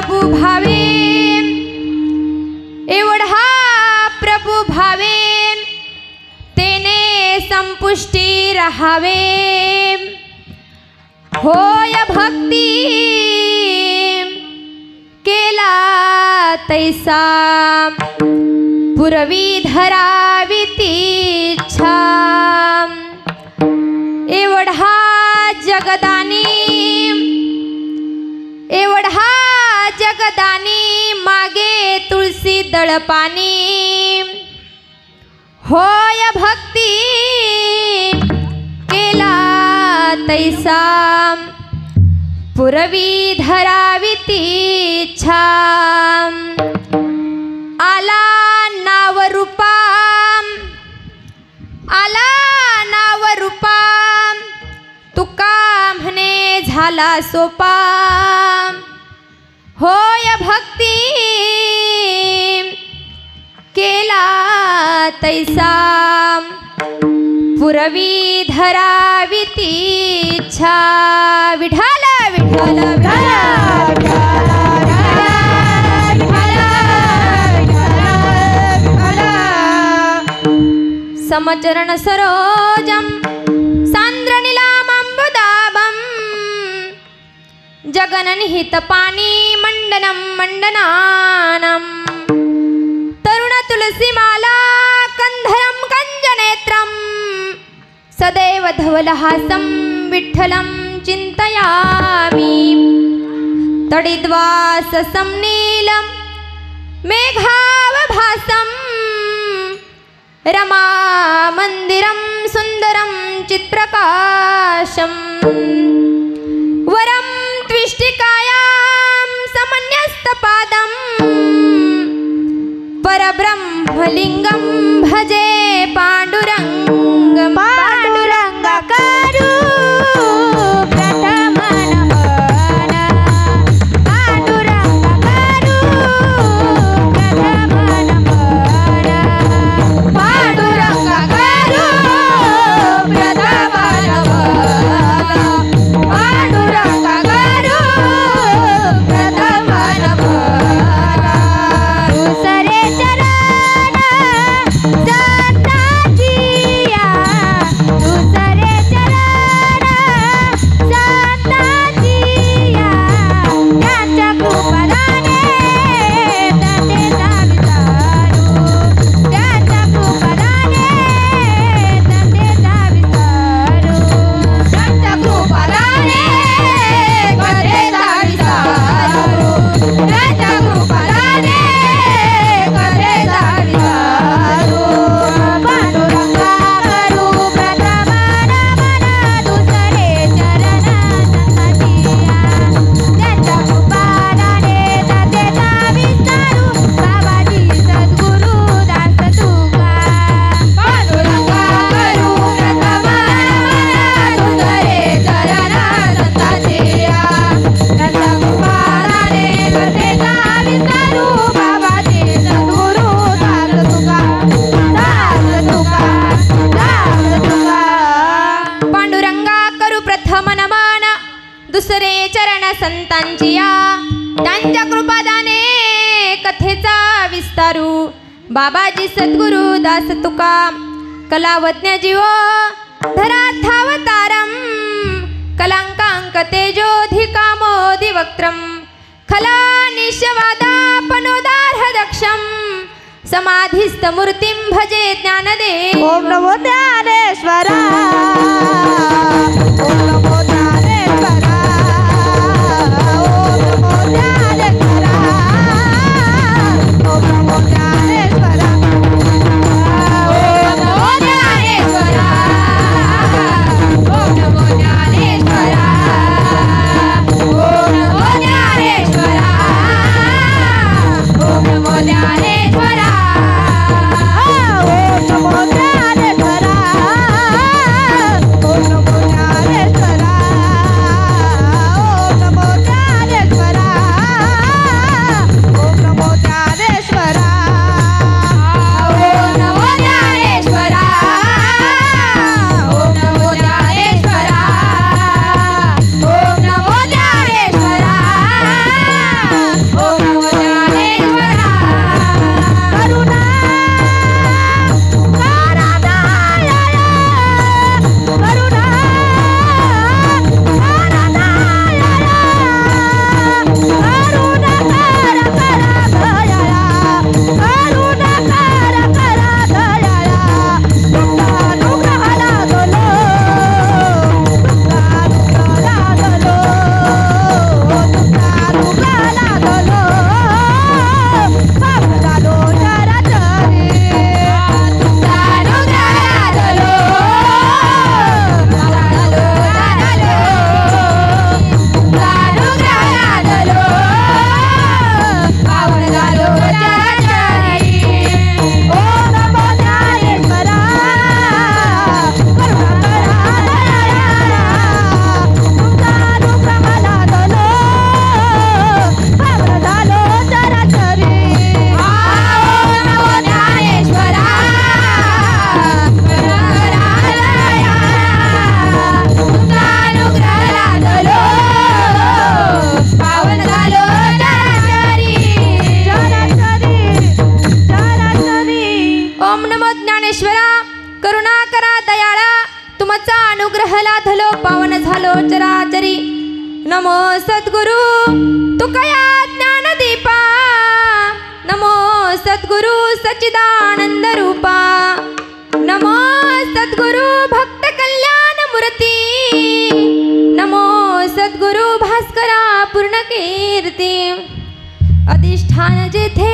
प्रभु भावे, एवढा प्रभु भावे, तेने संपुष्टी राहावे। होय भक्ती केला तैसा, पुरवी धरावी तीच्छा। एवढा जगदानी, एवढा जगदानी, मागे तुळसी दळपानी। होय भक्ती केला तैसा, पुरवी धरावी तीच्छा। आला नाव रूपा, आला नाव रूपा, तुका म्हणे झाला सोपा। होय भक्ती केला तैसा, पुरवी धरावी तीच्छा। विठाल विठाल विठाल समचरण सरोजम सान्द्रनीलामम्बुदाभं, जगननिहित पानी मंडनं मंडनानं। तरुण तुलसीमाला कंधरं कंजनेत्रं, सदैव धवलहासं विठ्ठलं चिन्तयामि। तडिद्वाससं नीलं मेघावभासं, रमा मंदिरं सुंदरं चित्प्रकाशं। वरं त्विष्टिकायां समन्यस्तपादं, परब्रह्मलिंगं भजे पांडुरंगं। पांडुरंगाकारू प्रथम नमन, पांडुरंगाकारू प्रथम नमन, पांडुरंगाकारू प्रथम नमन, पांडुरंगाकारू प्रथम नमन। दुसरे चरण संतांचिया, दुसरे चरण संतांचिया, त्यांच्या कृपादाने ततेचा विस्तारू, त्यांच्या कृपादाने ततेचा विस्तारू, त्यांच्या कृपादाने कथेचा विस्तारू, त्यांच्या कृपादाने कथेचा विस्तारू। पांडुरंगा करू प्रथम नमन, दुसरे चरण संतांचिया, त्यांच्या कृपादाने ततेचा विस्तारू, बाबाजी सद्गुरु दास तुका। पांडुरंगा करू प्रथम नमन, दुसरे चरण संतांचिया, त्यांच्या कृपादाने ततेचा विस्तारू, बाबाजी सद्गुरु दास तुका, दास तुका, दास तुका। पांडुरंगा करू प्रथम नमन, दुसरे चरण संतांचिया, त्यांच्या कृपादाने कथेचा विस्तारू, बाबाजी सद्गुरु दास तुका। कलावज्ञ जीव धरार्थावतारं, कलांकांक तेजोधिका मोदी वक्त्रं, खला निशवादापनोदार्ह दक्षं, समाधिस्थ मूर्तिं भजे ज्ञानदेव। ओम नमो ज्ञानेश्वरा, ओम नमो ज्ञानेश्वरा, ओम नमो ज्ञानेश्वरा, ओम नमो ज्ञानेश्वरा, ओम नमो ज्ञानेश्वरा, ओम नमो ज्ञानेश्वरा, ओम नमो ज्ञानेश्वरा, ओम नमो ज्ञानेश्वरा। ओम नमो ज्ञानेश्वरा, ओम नमो ज्ञानेश्वरा। सद्गुरु तुकया ज्ञानदीपा नमो सद्गुरु सच्चिदानंद रूपा नमो सद्गुरु भक्त कल्याण मूर्ती नमो सद्गुरु भास्करा पूर्ण कीर्ती अधिष्ठान जेथे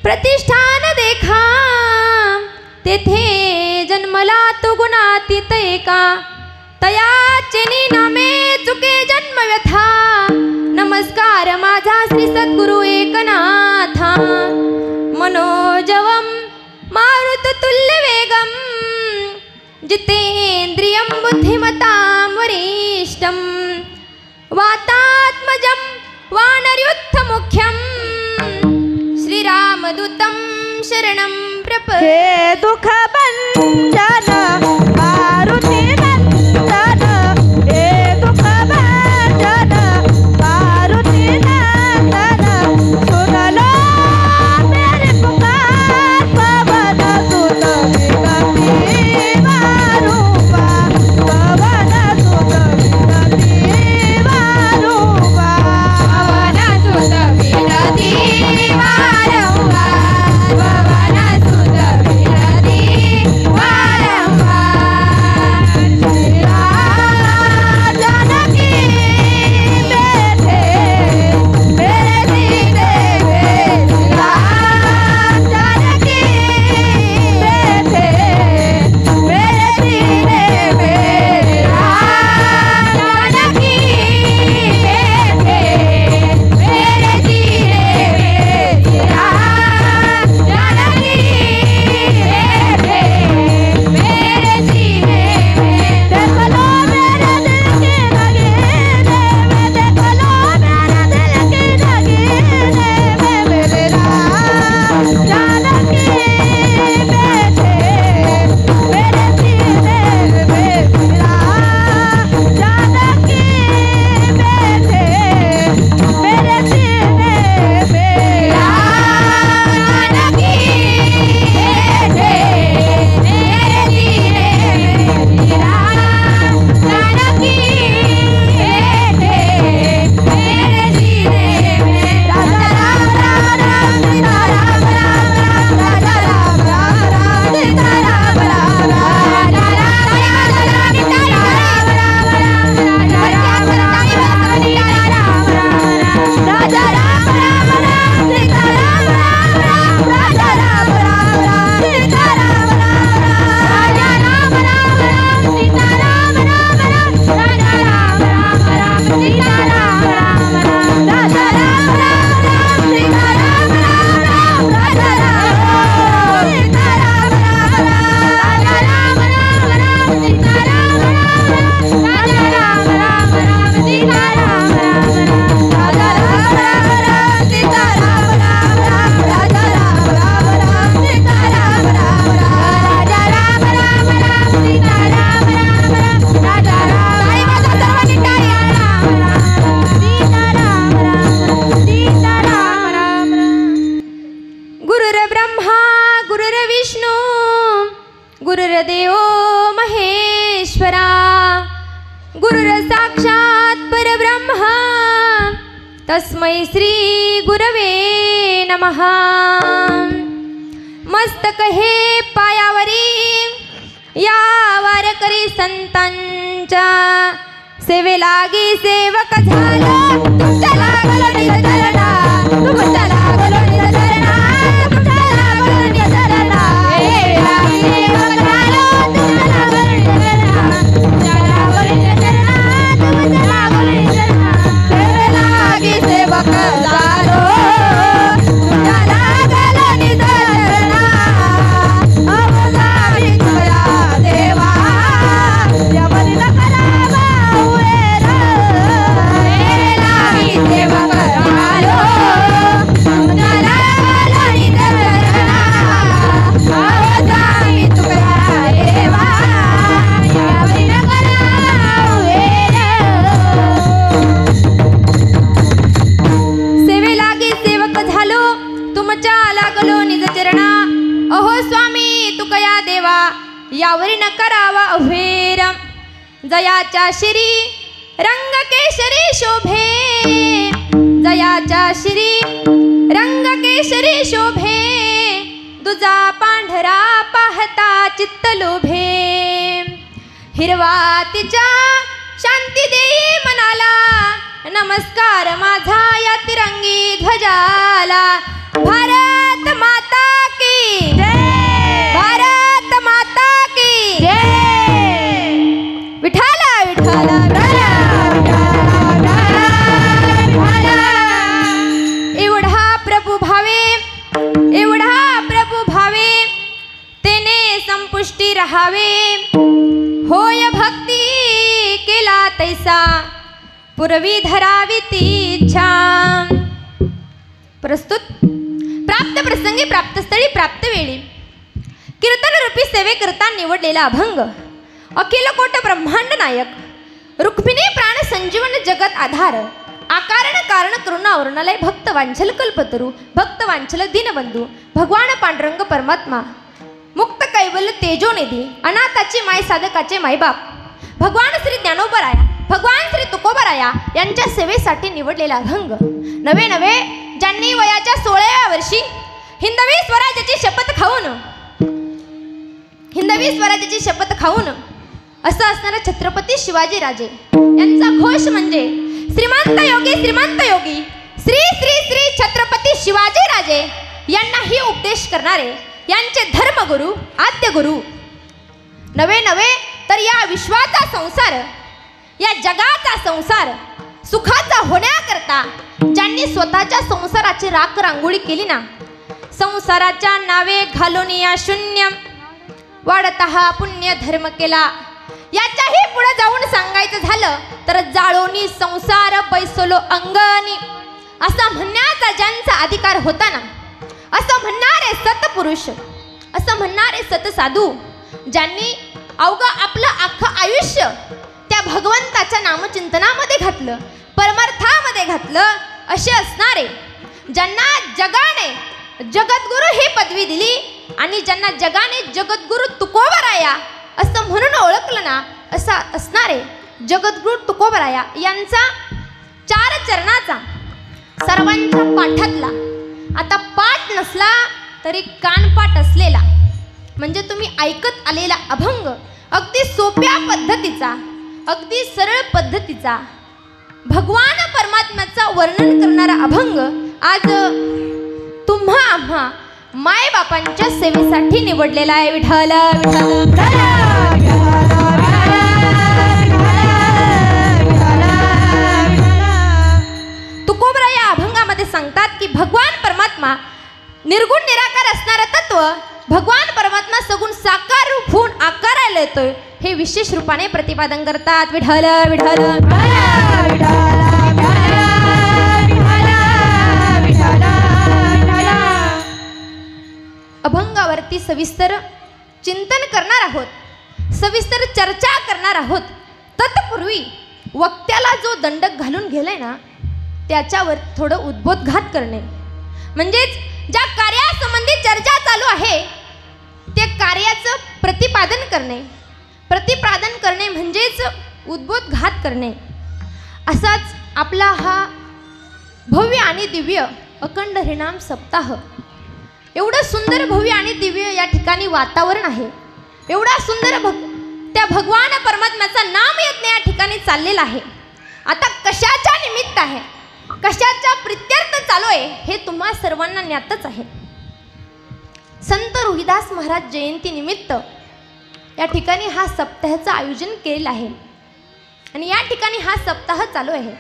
प्रतिष्ठान देखा तेथे जन्मला तो गुणातीत एका तयाचे नामे चुके जन्म व्यथा नमस्कार माझा श्री सद्गुरु एकनाथा मनोजवम मारुत तुल्य वेगम जितेंद्रियं बुद्धिमतां वरिष्ठं वातात्मजं वानरयुद्धमुख्यं श्रीरामदूतं शरणं प्रपद्ये हे दुःख भंजन मारुती नंदन हे दुःख भंजन मारुती नंदन सुनलो मेरी पुकार पवन सुत विगती वारूपा पवन सुत विगती वारूपा पवन सुत विरती वारंवार पवन सुत विरती गुरुर्देव महेश्वरा गुरुर साक्षात परब्रह्मा तस्मै श्री गुरवे नमः। मस्तक हे पायावरी या वारकरी संतांच्या सेवे लागी सेवक झालो तुमच्या लागलो निज चरणा तुमच्या लागलो निज चरणा तुमच्या लागलो निज चरणा सेवे लागी सेवक झालो तुमच्या लागलो निज चरणा तुमच्या लागलो निज चरणा तुमच्या लागलो निज चरणा सेवे लागी सेवक झालो तुमच्या लागलो निज चरणा अवघावी तुझ्या देवा यमनी करावा उरेरा सेवे लागी सेवक झालो तुमच्या लागलो निज चरणा अवघावी तुझ्या देवा यमनी करावा उरेरा। सेवे लागी सेवक झालो तुमच्या लागलो निज चरणा अहो स्वामी तुकया देवा यावरी न करावा अभेर जयाच्या शिरी रंग केशरी शोभे जयाच्या श्री रंग केशरी शोभे दुजा पांढरा पाहता चित्त लोभे हिरवा तिच्या शांती देई मनाला नमस्कार माझा या तिरंगी ध्वजाला भारत माता की जय भारत माता की जय विठाला विठाला एवढा प्रभू भावे तेने संपुष्टी रहावे होय भक्ती केला तैसा पूर्वी धरावी ती इच्छा प्रस्तुत प्राप्त प्रसंगी प्राप्त स्थळी प्राप्त वेळी कीर्तन रूपी सेवेकरता निवडलेला अभंग अखिल कोट ब्रह्मांड नायक रुक्मिणी प्राण संजीवन जगत आधार आकारण कारण करुणावरुणालय भक्त वांछल कल्पतरू भक्त वांछल दीनबंधू भगवान पांडुरंग परमात्मा मुक्त कैवल्य तेजोनिधी अनाथाची माय साधकाचे मायबाप भगवान श्री ज्ञानोबराया भगवान श्री तुकोबराया यांच्या सेवेसाठी निवडलेला अभंग नवे नवे ज्यांनी वयाच्या 16व्या वर्षी हिंदवी स्वराज्याची शपथ खाऊन असं असणारा छत्रपती शिवाजी राजे यांचा घोष म्हणजे श्रीमंत योगी श्री श्री श्री छत्रपती शिवाजी राजे यांनाही उपदेश करणारे यांचे धर्मगुरु आद्य गुरु नवे नवे तर या विश्वाचा संसार या जगाचा संसार सुखाचा होण्याकरता ज्यांनी स्वतःच्या संसाराची राख रांगोळी केली ना संसाराच्या नावे घालून या शून्य वाढता हा पुण्य धर्म केला याच्याही पुढे जाऊन सांगायचं झालं तर जाळोनी संसार बैसलो अंगणी असा म्हणण्याचा ज्यांचा अधिकार होता ना असं म्हणणारे सतपुरुष असं म्हणणारे सतसाधू ज्यांनी अवघं आपलं अख्खं आयुष्य त्या भगवंताच्या नामचिंतनामध्ये घातलं परमार्थामध्ये घातलं असे असणारे ज्यांना जगाने जगद्गुरु ही पदवी दिली आणि ज्यांना जगाने जगद्गुरु तुकोबराया असं म्हणून ओळखलं ना असा असणारे जगद्गुरु तुकोबराया यांचा 4 चरणाचा सर्वांच्या पाठातला आता पाठ नसला तरी कानपाठ असलेला म्हणजे तुम्ही ऐकत आलेला अभंग अगदी सोप्या पद्धतीचा अगदी सरळ पद्धतीचा भगवान परमात्म्याचा वर्णन करणारा अभंग आज तुम्हा आम्हा मायबापांच्या सेवेसाठी निवडलेला आहे विठ्ठल तुकोबरा या अभंगामध्ये सांगतात की भगवान परमात्मा निर्गुण निराकार असणारं तत्व भगवान परमात्मा सगुण साकार रूप होऊन आकाराला येतोय हे विशेष रूपाने प्रतिपादन करतात विठ्ठल विठ्ठल अभंगावरती सविस्तर चिंतन करणार आहोत सविस्तर चर्चा करणार आहोत तत्पूर्वी वक्त्याला जो दंडक घालून गेलाय ना त्याच्यावर थोडं उद्बोधघात करणे म्हणजेच ज्या कार्यासंबंधी चर्चा चालू आहे त्या कार्याचं प्रतिपादन करणे म्हणजेच उद्बोधघात करणे असाच आपला हा भव्य आणि दिव्य अखंड हरिनाम सप्ताह एवढं सुंदर भव्य आणि दिव्य या ठिकाणी वातावरण आहे एवढा सुंदर त्या भगवान परमात्म्याचा नाम यज्ञ या ठिकाणी चाललेला आहे आता कशाच्या निमित्त आहे कशाच्या प्रित्यर्थ चालू आहे हे तुम्हा सर्वांना ज्ञातच आहे संत रोहिदास महाराज जयंती निमित्त या ठिकाणी हा सप्ताहाचं आयोजन केलेलं आहे आणि या ठिकाणी हा सप्ताह चालू आहे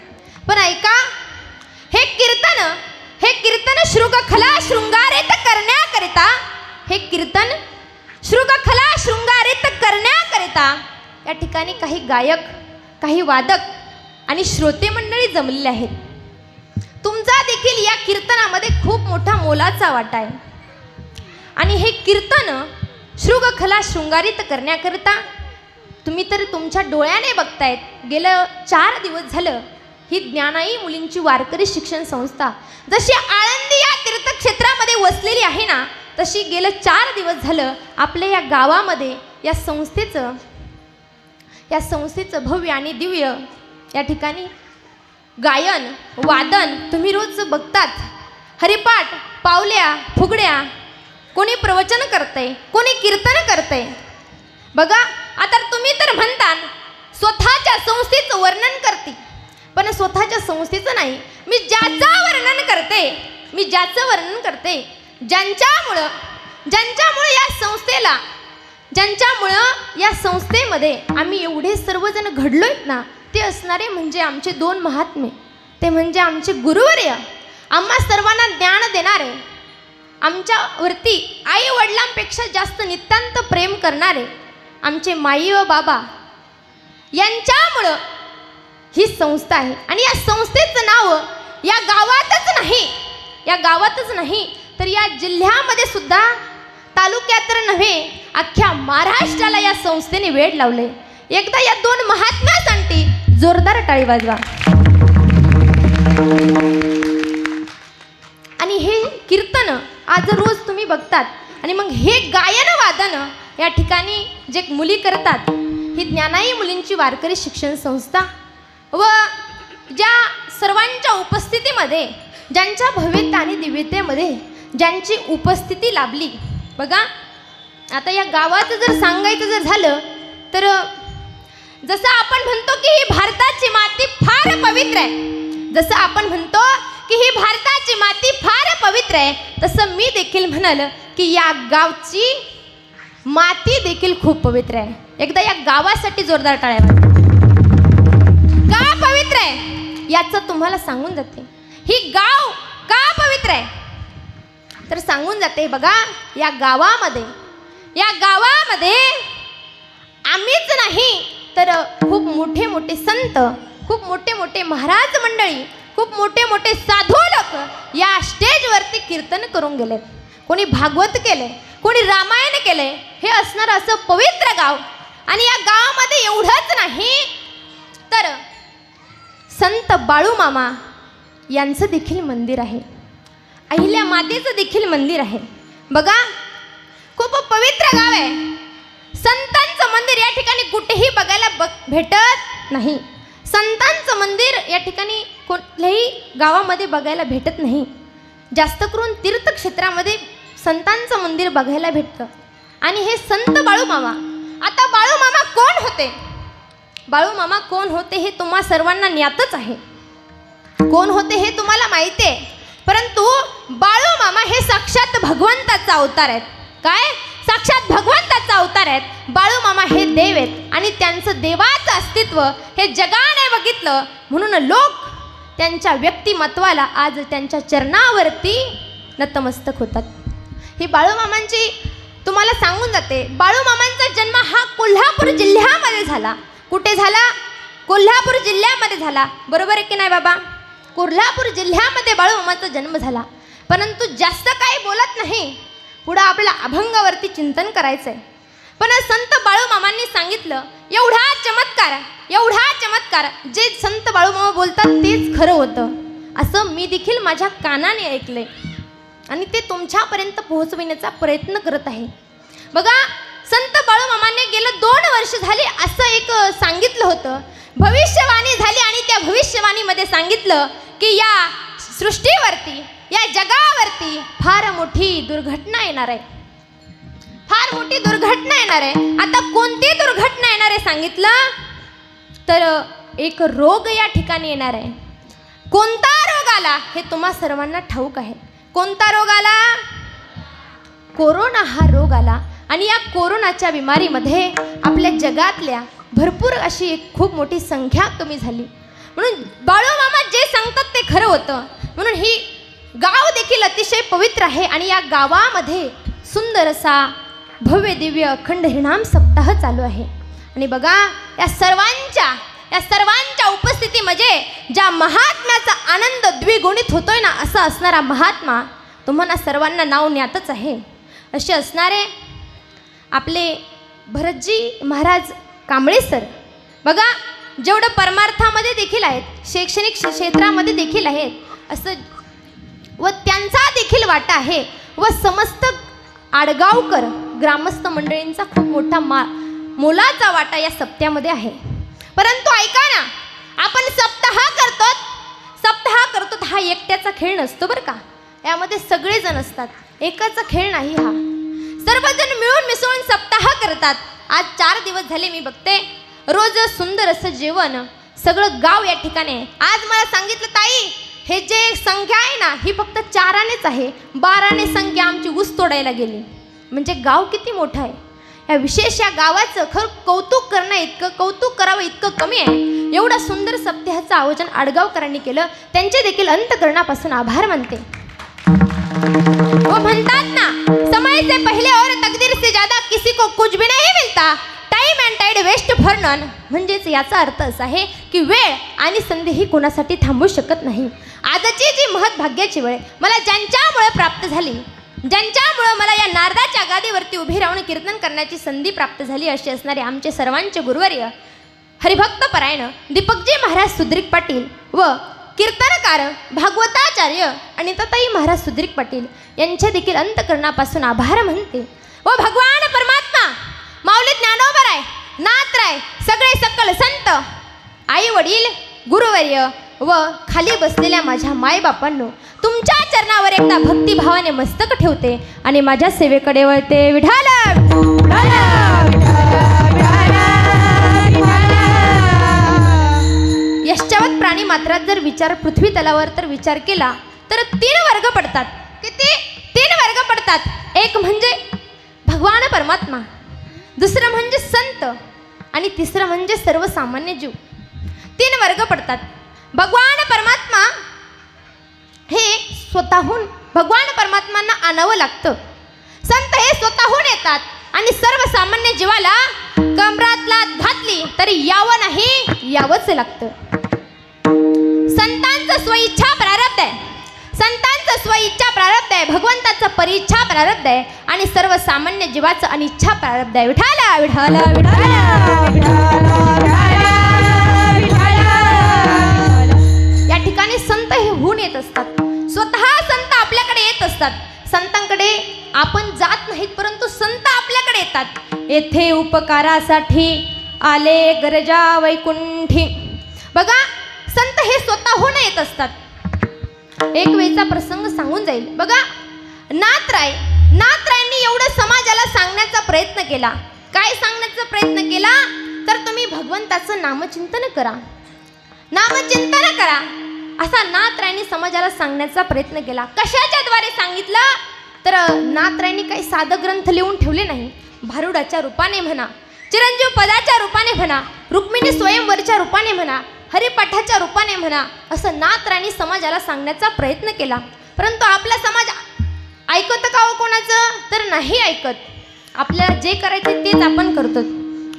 पण ऐका हे कीर्तन शृंगखला शृंगारित करण्याकरिता हे कीर्तन शृंगखला शृंगारित करण्याकरिता या ठिकाणी काही गायक काही वादक आणि श्रोते मंडळी जमलेले आहेत तुमचा देखील या कीर्तनामध्ये खूप मोठा मोलाचा वाटा आहे आणि हे कीर्तन शृंगखला शृंगारित करण्याकरिता तुम्ही तर तुमच्या डोळ्याने बघतायत गेलं 4 दिवस झालं ही ज्ञानाई मुलींची वारकरी शिक्षण संस्था जशी आळंदी या तीर्थक्षेत्रामध्ये वसलेली आहे ना तशी गेलं 4 दिवस झालं आपल्या या गावामध्ये या संस्थेचं भव्य आणि दिव्य या ठिकाणी गायन वादन तुम्ही रोज बघतात. हरिपाठ, पावल्या, फुगड्या, कोणी प्रवचन करते, कोणी कीर्तन करते. बघा आता तुम्ही तर म्हणता स्वतःच्या संस्थेचं वर्णन करते, पण स्वतःच्या संस्थेचं नाही, मी ज्याचं वर्णन करते, ज्यांच्यामुळं या संस्थेमध्ये आम्ही एवढे सर्वजण घडलोयत ना, ते असणारे म्हणजे आमचे दोन महात्मे, ते म्हणजे आमचे गुरुवर्य, आम्हा सर्वांना ज्ञान देणारे, आमच्यावरती आई वडिलांपेक्षा जास्त नितांत प्रेम करणारे आमचे माई व बाबा, यांच्यामुळं ही संस्था आहे. आणि या संस्थेचं नाव या गावातच नाही तर या जिल्ह्यामध्ये सुद्धा, तालुक्यात तर नव्हे अख्ख्या महाराष्ट्राला या संस्थेने वेळ लावले. एकदा या दोन महात्म्यासाठी जोरदार टाळी वाजवा. आणि हे कीर्तन आज रोज तुम्ही बघतात. आणि मग हे गायन वादन या ठिकाणी जे मुली करतात, ही ज्ञानाई मुलींची वारकरी शिक्षण संस्था व ज्या सर्वांच्या उपस्थितीमध्ये, ज्यांच्या भव्यता आणि दिव्यतेमध्ये ज्यांची उपस्थिती लाभली. बघा आता या गावाचं जर सांगायचं झालं तर जसं आपण म्हणतो की ही भारताची माती फार पवित्र आहे, तसं मी देखील म्हणाल की या गावची माती देखील खूप पवित्र आहे. एकदा या गावासाठी जोरदार टाळ्या वाजवा. का पवित्र आहे याचं तुम्हाला सांगून जाते. ही गाव का पवित्र आहे तर सांगून जाते. बघा या गावामध्ये आम्हीच नाही तर खूप मोठे मोठे संत, खूप मोठे मोठे महाराज मंडळी, खूप मोठे मोठे साधू लोक या स्टेजवरती कीर्तन करून गेले. कोणी भागवत केले, कोणी रामायण केले. हे असणार असं पवित्र गाव. आणि या गावामध्ये एवढंच नाही तर संत बाळूमामा यांचं देखील मंदिर आहे, अहिल्या मातेचं देखील मंदिर आहे. बघा खूप पवित्र गाव आहे. संतांचं मंदिर या ठिकाणी कुठेही बघायला भेटत नाही. संतांचं मंदिर या ठिकाणी कुठल्याही गावामध्ये बघायला भेटत नाही. जास्त करून तीर्थक्षेत्रामध्ये संतांचं मंदिर बघायला भेटतं. आणि हे संत बाळूमामा, आता बाळूमामा कोण होते हे तुम्हा सर्वांना ज्ञातच आहे. कोण होते हे तुम्हाला माहिती आहे. परंतु बाळूमामा हे साक्षात भगवंताचा अवतार आहेत. काय? साक्षात भगवंताचा अवतार आहेत. बाळूमामा हे देव आहेत आणि त्यांचं देवाचं अस्तित्व हे जगाने बघितलं, म्हणून लोक त्यांच्या व्यक्तिमत्वाला आज त्यांच्या चरणावरती नतमस्तक होतात. ही बाळूमामांची तुम्हाला सांगून जाते. बाळूमामांचा जन्म हा कोल्हापूर जिल्ह्यामध्ये झाला. कुठे झाला? कोल्हापूर जिल्ह्यामध्ये झाला. बरोबर आहे की नाही बाबा? कोल्हापूर जिल्ह्यामध्ये बाळूमामाचा जन्म झाला. परंतु जास्त काही बोलत नाही, पुढं आपल्या अभंगावरती चिंतन करायचं आहे. पण संत बाळूमामांनी सांगितलं एवढा चमत्कार जे संत बाळूमामा बोलतात तेच खरं होतं, असं मी देखील माझ्या कानाने ऐकले आणि ते तुमच्यापर्यंत पोहोचविण्याचा प्रयत्न करत आहे. बघा संत बाळूमामांनी गेलं 2 वर्ष झाली असं एक सांगितलं होतं, भविष्यवाणी झाली. आणि त्या भविष्यवाणीमध्ये सांगितलं की या सृष्टीवरती, या जगावरती फार मोठी दुर्घटना येणार आहे. आता कोणती दुर्घटना येणार आहे सांगितलं तर एक रोग या ठिकाणी येणार आहे. कोणता रोग आला हे तुम्हा सर्वांना ठाऊक आहे. कोणता रोग आला? कोरोना हा रोग आला. आणि या कोरोनाच्या बिमारीमध्ये आपल्या जगातल्या भरपूर अशी एक खूप मोठी संख्या कमी झाली. म्हणून बाळूमामा जे सांगतात ते खरं होतं. म्हणून ही गाव देखील अतिशय पवित्र आहे. आणि या गावामध्ये सुंदर असा भव्य दिव्य अखंड हरिनाम सप्ताह चालू आहे. आणि बघा या सर्वांच्या उपस्थितीमध्ये ज्या महात्म्याचा आनंद द्विगुणित होतोय ना, असा असणारा महात्मा तुम्हाला सर्वांना नाव ज्ञातच आहे. असे असणारे आपले भरतजी महाराज कांबळे सर. बघा जेवढं परमार्थामध्ये देखील आहेत, शैक्षणिक क्षेत्रामध्ये देखील आहेत, असं व त्यांचा देखील वाटा आहे. व समस्त आडगावकर ग्रामस्थ मंडळींचा खूप मोठा मोलाचा वाटा या सप्त्यामध्ये आहे. परंतु ऐका ना, आपण सप्ताह करतो हा एकट्याचा खेळ नसतो बरं का. यामध्ये सगळेजण असतात, एकाचा खेळ नाही हा. सर्वजण मिळून मिसळून सप्ताह करतात. आज 4 दिवस झाले मी बघते रोज सुंदर असं जेवण, सगळं गाव या ठिकाणी आहे. आज मला सांगितलं ताई हे जे संख्या आहे ना ही फक्त 4नेच आहे, 12ने संख्या आमची ऊस तोडायला गेली. म्हणजे गाव किती मोठं आहे. या विशेष या गावाचं खरं कौतुक करणं इतकं, कौतुक करावं इतकं कमी आहे. एवढा सुंदर सप्ताहाचं आयोजन आडगावकरांनी केलं, त्यांचे देखील अंतकरणापासून आभार मानते. वो म्हणतात ना समय से पहले और तकदीर से ज्यादा किसी को कुछ भी नहीं मिलता. Time and tide waste for none. म्हणजेच याचा अर्थ असा आहे की वेळ आणि संधी ही कोणासाठी थांबू शकत नाही. आजची जी महत्भाग्याची वेळ मला ज्यांच्यामुळे प्राप्त झाली, ज्यांच्यामुळे मला या नारदाच्या गादीवरती उभी राहून कीर्तन करण्याची संधी प्राप्त झाली, अशी असणारे आमचे सर्वांचे गुरुवर्य हरिभक्त परायण दीपकजी महाराज सुद्रिक पाटील व कीर्तनकार भागवताचार्य आणि तताई महाराज सुद्रिक पाटील यांचे देखील अंतकरणापासून आभार म्हणते. व भगवान परमात्मा माऊली ज्ञानोबराय, नाथराय, सगळे सकल संत, आई वडील, गुरुवर्य व खाली बसलेल्या माझ्या मायबापांनो तुमच्या चरणावर एकदा भक्तिभावाने मस्तक ठेवते आणि माझ्या सेवेकडे वळते. विठाल यश्चावत प्राणी मात्रात जर विचार पृथ्वी तलावर तर विचार केला तर 3 वर्ग पडतात. किती? 3 वर्ग पडतात. एक म्हणजे भगवान परमात्मा, दुसरं म्हणजे संत आणि तिसरं म्हणजे सर्वसामान्य जीव. 3 वर्ग पडतात. भगवान परमात्मा हे स्वतःहून भगवान परमात्मांना आणावं लागतं. संत हे स्वतःहून येतात आणि सर्वसामान्य जीवाला कमरातला घातली तरी यावं नाही, यावंच लागतं. संतांचं स्वइच्छा प्रारब्ध आहे, संतांचं स्वइच्छा प्रारब्ध आहे, भगवंताचं परिच्छा प्रारब्ध आहे आणि सर्वसामान्य जीवाचं अनिच्छा प्रारब्ध आहे. विठाला विठाला या ठिकाणी संत हे होऊन येत असतात. स्वतः संत आपल्याकडे येत असतात. संतांकडे आपण जात नाहीत, परंतु संत आपल्याकडे येतात. येथे उपकारासाठी आले गरजा वैकुंठी. बघा संत हे स्वतःहून येत असतात. एक वेळचा प्रसंग सांगून जाईल. बघा नाथरायांनी एवढं समाजाला सांगण्याचा प्रयत्न केला. काय सांगण्याचा प्रयत्न केला तर तुम्ही भगवंताचं नामचिंतन करा, नामचिंतन करा, असा नाथरायांनी समाजाला सांगण्याचा प्रयत्न केला. कशाच्या द्वारे सांगितलं तर नाथरायांनी काही साधं ग्रंथ लिहून ठेवले नाही. भारुडाच्या रूपाने म्हणा, चिरंजीव पदाच्या रूपाने म्हणा, रुक्मिणी स्वयंवरच्या रूपाने म्हणा, हरिपाठाच्या रूपाने म्हणा, असं नाथरायांनी समाजाला सांगण्याचा प्रयत्न केला. परंतु आपला समाज ऐकतं का हो कोणाचं तर नाही ऐकत. आपल्याला जे करायचं तेच आपण करतो.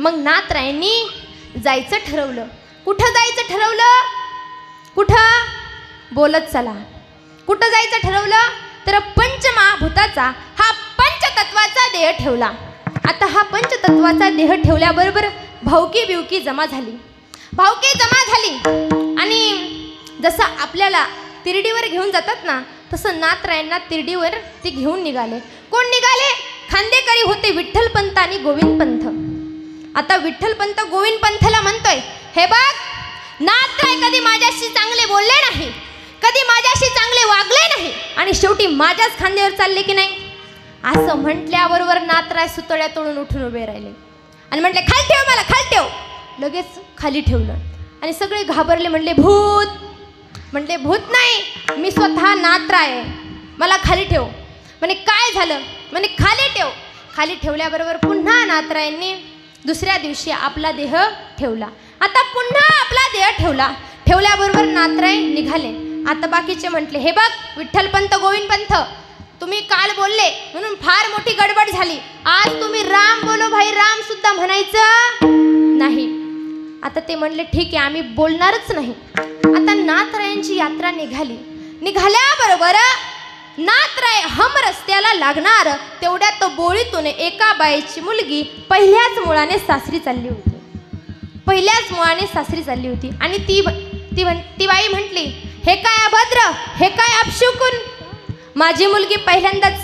मग नाथरायांनी जायचं ठरवलं. कुठं जायचं ठरवलं? कुठं? बोलत चला. कुठं जायचं ठरवलं तर पंचमहाभूताचा हा पंचतत्वाचा देह ठेवला. आता हा पंचतत्वाचा देह ठेवल्याबरोबर भावकी बिवकी जमा झाली. भावकी जमा झाली आणि जसं आपल्याला तिरडीवर घेऊन जातात ना तसं नाथरायांना तिरडीवर ते घेऊन निघाले. कोण निघाले? खांदेकरी होते विठ्ठलपंत आणि गोविंदपंत. आता विठ्ठलपंत गोविंदपंथला म्हणतोय, हे बघ नाथराय कधी माझ्याशी चांगले बोलले नाही, कधी माझ्याशी चांगले वागले नाही आणि शेवटी माझ्याच खांद्यावर चालले की नाही. असं म्हटल्याबरोबर नाथराय सुतळ्या तोडून उठून उभे राहिले आणि म्हटले खाली ठेव, मला खाली ठेव. लगेच खाली ठेवलं आणि सगळे घाबरले. म्हणले भूत. म्हटले भूत नाही, मी स्वतः नाथराय आहे, मला खाली ठेव. म्हणे काय झालं? म्हणे खाली ठेव. खाली ठेवल्याबरोबर पुन्हा नाथरायांनी दुसऱ्या दिवशी आपला देह ठेवला. आता पुन्हा आपला देह ठेवला. ठेवल्याबरोबर नाथराय निघाले. आता बाकीचे म्हटले, हे बघ विठ्ठलपंत गोविंदपंत तुम्ही काल बोलले म्हणून फार मोठी गडबड झाली. आज तुम्ही राम बोलो भाई, राम सुद्धा म्हणायचं नाही. आता ते म्हणले ठीक आहे, आम्ही बोलणारच नाही. आता नाथरायांची यात्रा निघाली. निघाल्याबरोबर नाथराय हम रस्त्याला लागणार तेवढ्यात बोळीतून एका बाईची मुलगी पहिल्याच मुळाने सासरी चालली होती. पहिल्याच मुळाने सासरी चालली होती आणि ती बाई म्हटली, हे काय अभद्र, हे काय अपशकुन, माझी मुलगी पहिल्यांदाच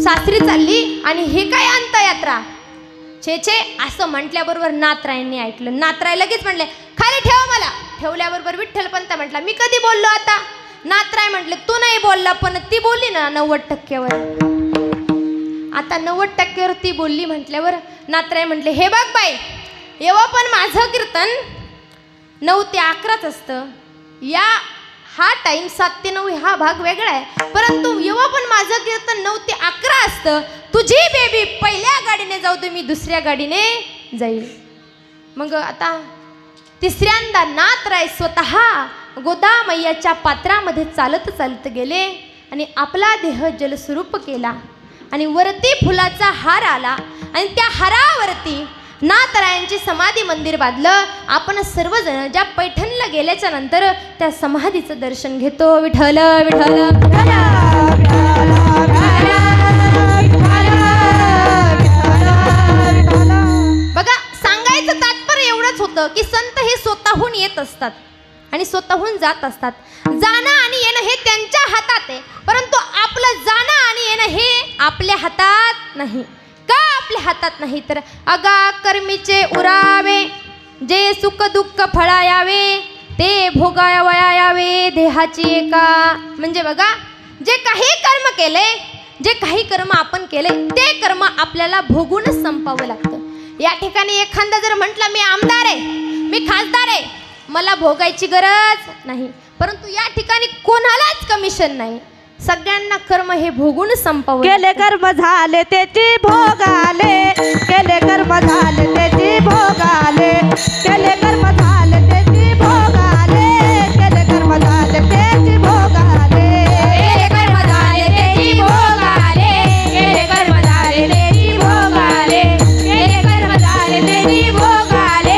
सासरी चालली आणि हे काय अंतयात्रा. छे छे असं म्हटल्याबरोबर नाथरायांनी ऐकलं. नाथराय लगेच म्हणले, खाली ठेवा मला. ठेवल्याबरोबर विठ्ठलपंत म्हटला, मी कधी बोललो आता? नाथराय म्हटले, तू नाही बोलला पण ती बोलली ना 90%वर. आता 90%वर ती बोलली म्हटल्यावर नाथराय म्हटले, हे बघ बाई, एव्हा पण माझं कीर्तन 9 ते 11च असतं. हा टाइम 7 ते 9 हा भाग वेगळा आहे, परंतु एव्हा पण माझं कीर्तन 9 ते 11 असतं. तुझी बेबी पहिल्या गाडीने जाऊ दे, मी दुसऱ्या गाडीने जाईल. मग आता तिसऱ्यांदा नाथराय स्वतः गोदामय्याच्या पात्रामध्ये चालत चालत गेले आणि आपला देह जलस्वरूप केला आणि वरती फुलाचा हार आला आणि त्या हारावरती नाथरायांची समाधी मंदिर बांधलं. आपण सर्वजण ज्या पैठणला गेल्याच्या नंतर त्या समाधीचं दर्शन घेतो. विठ्ठल विठ्ठल बघा, सांगायचं तात्पर्य एवढंच होतं की संत हे स्वतःहून येत असतात आणि स्वतःहून जात असतात. जाणं आणि येणं हे त्यांच्या हातात आहे, परंतु आपलं जाणं आणि येणं हे आपल्या हातात नाही. का आपल्या हातात नाही? तर अगा कर्मीचे उरावे, जे सुख दुःख फळायावे, ते भोगावया यावे देहाची एका. म्हणजे बघा, जे काही कर्म केले, जे काही कर्म आपण केले, ते कर्म आपल्याला भोगूनच संपावं लागतं. या ठिकाणी एखादा जर म्हटलं मी आमदार आहे, मी खासदार आहे, मला भोगायची गरज नाही, परंतु या ठिकाणी कोणालाच कमिशन नाही. सगळ्यांना कर्म हे भोगून संपवलं. केले कर्म झाले त्याची भोगाले, केले कर्म झाले त्याची भोगाले, केले कर्म झाले त्याची भोगाले, केले कर्म झाले त्याची भोगाले, केले कर्म झाले त्याची भोगाले, केले कर्म झाले त्याची भोगाले, केले कर्म झाले त्याची भोगाले, केले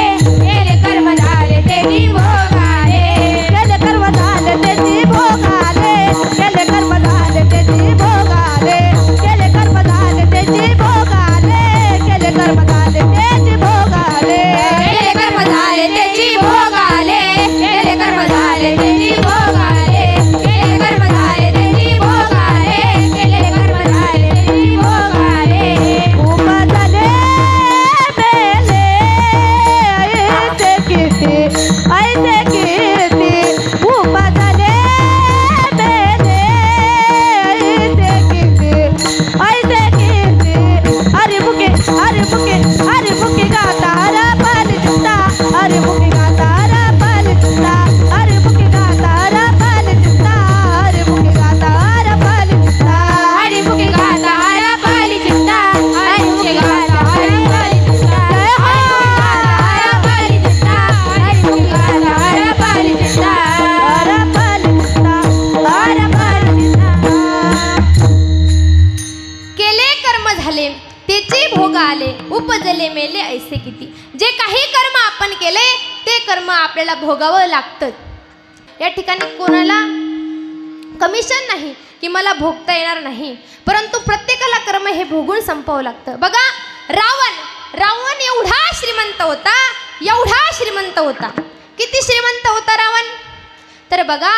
कर्म झाले त्याची भोगाले, केले कर्म झाले त्याची भोगाले, केले कर्म झाले त्याची भोगाले, केले कर्म झाले त्याची भोगाले, केले कर्म झाले त्याची भोगाले, केले कर्म झाले त्याची भोगाले, केले कर्म झाले त्याची भोगाले, केले कर्म झाले त्याची भोगाले, केले कर्म झाले त्याची भोगाले. उपजले मेले ऐसे कीर्ती, ऐसे कीर्ती, उपजले मेले ऐसे कीर्ती, ऐसे कीर्ती. हरिमुखी हरिमुखी हरिमुखी गातारा पालिता, हरिमुखी गातारा पालिता, हरिमुखी गातारा पालिता, हरिमुखी गातारा पालिता, हरिमुखी गाता हरा पाली चित्ता, हरिमुखी गाता हरा पाली चित्ता, हरा पाली चित्ता, हरिमुखी गाता हरा पाली चित्ता. हरा पालिता, हरा पालिता. केले कर्म झाले त्याचे भोग आले, उपजले मेले ऐसे किती. जे काही कर्म आपण केले ते कर्म आपल्याला भोगावं लागतं. या ठिकाणी कोणाला कमिशन नाही की मला भोगता येणार नाही, परंतु प्रत्येकाला कर्म हे भोगून संपवावं लागतं. बघा, रावण एवढा श्रीमंत होता, एवढा श्रीमंत होता. किती श्रीमंत होता रावण? तर बघा,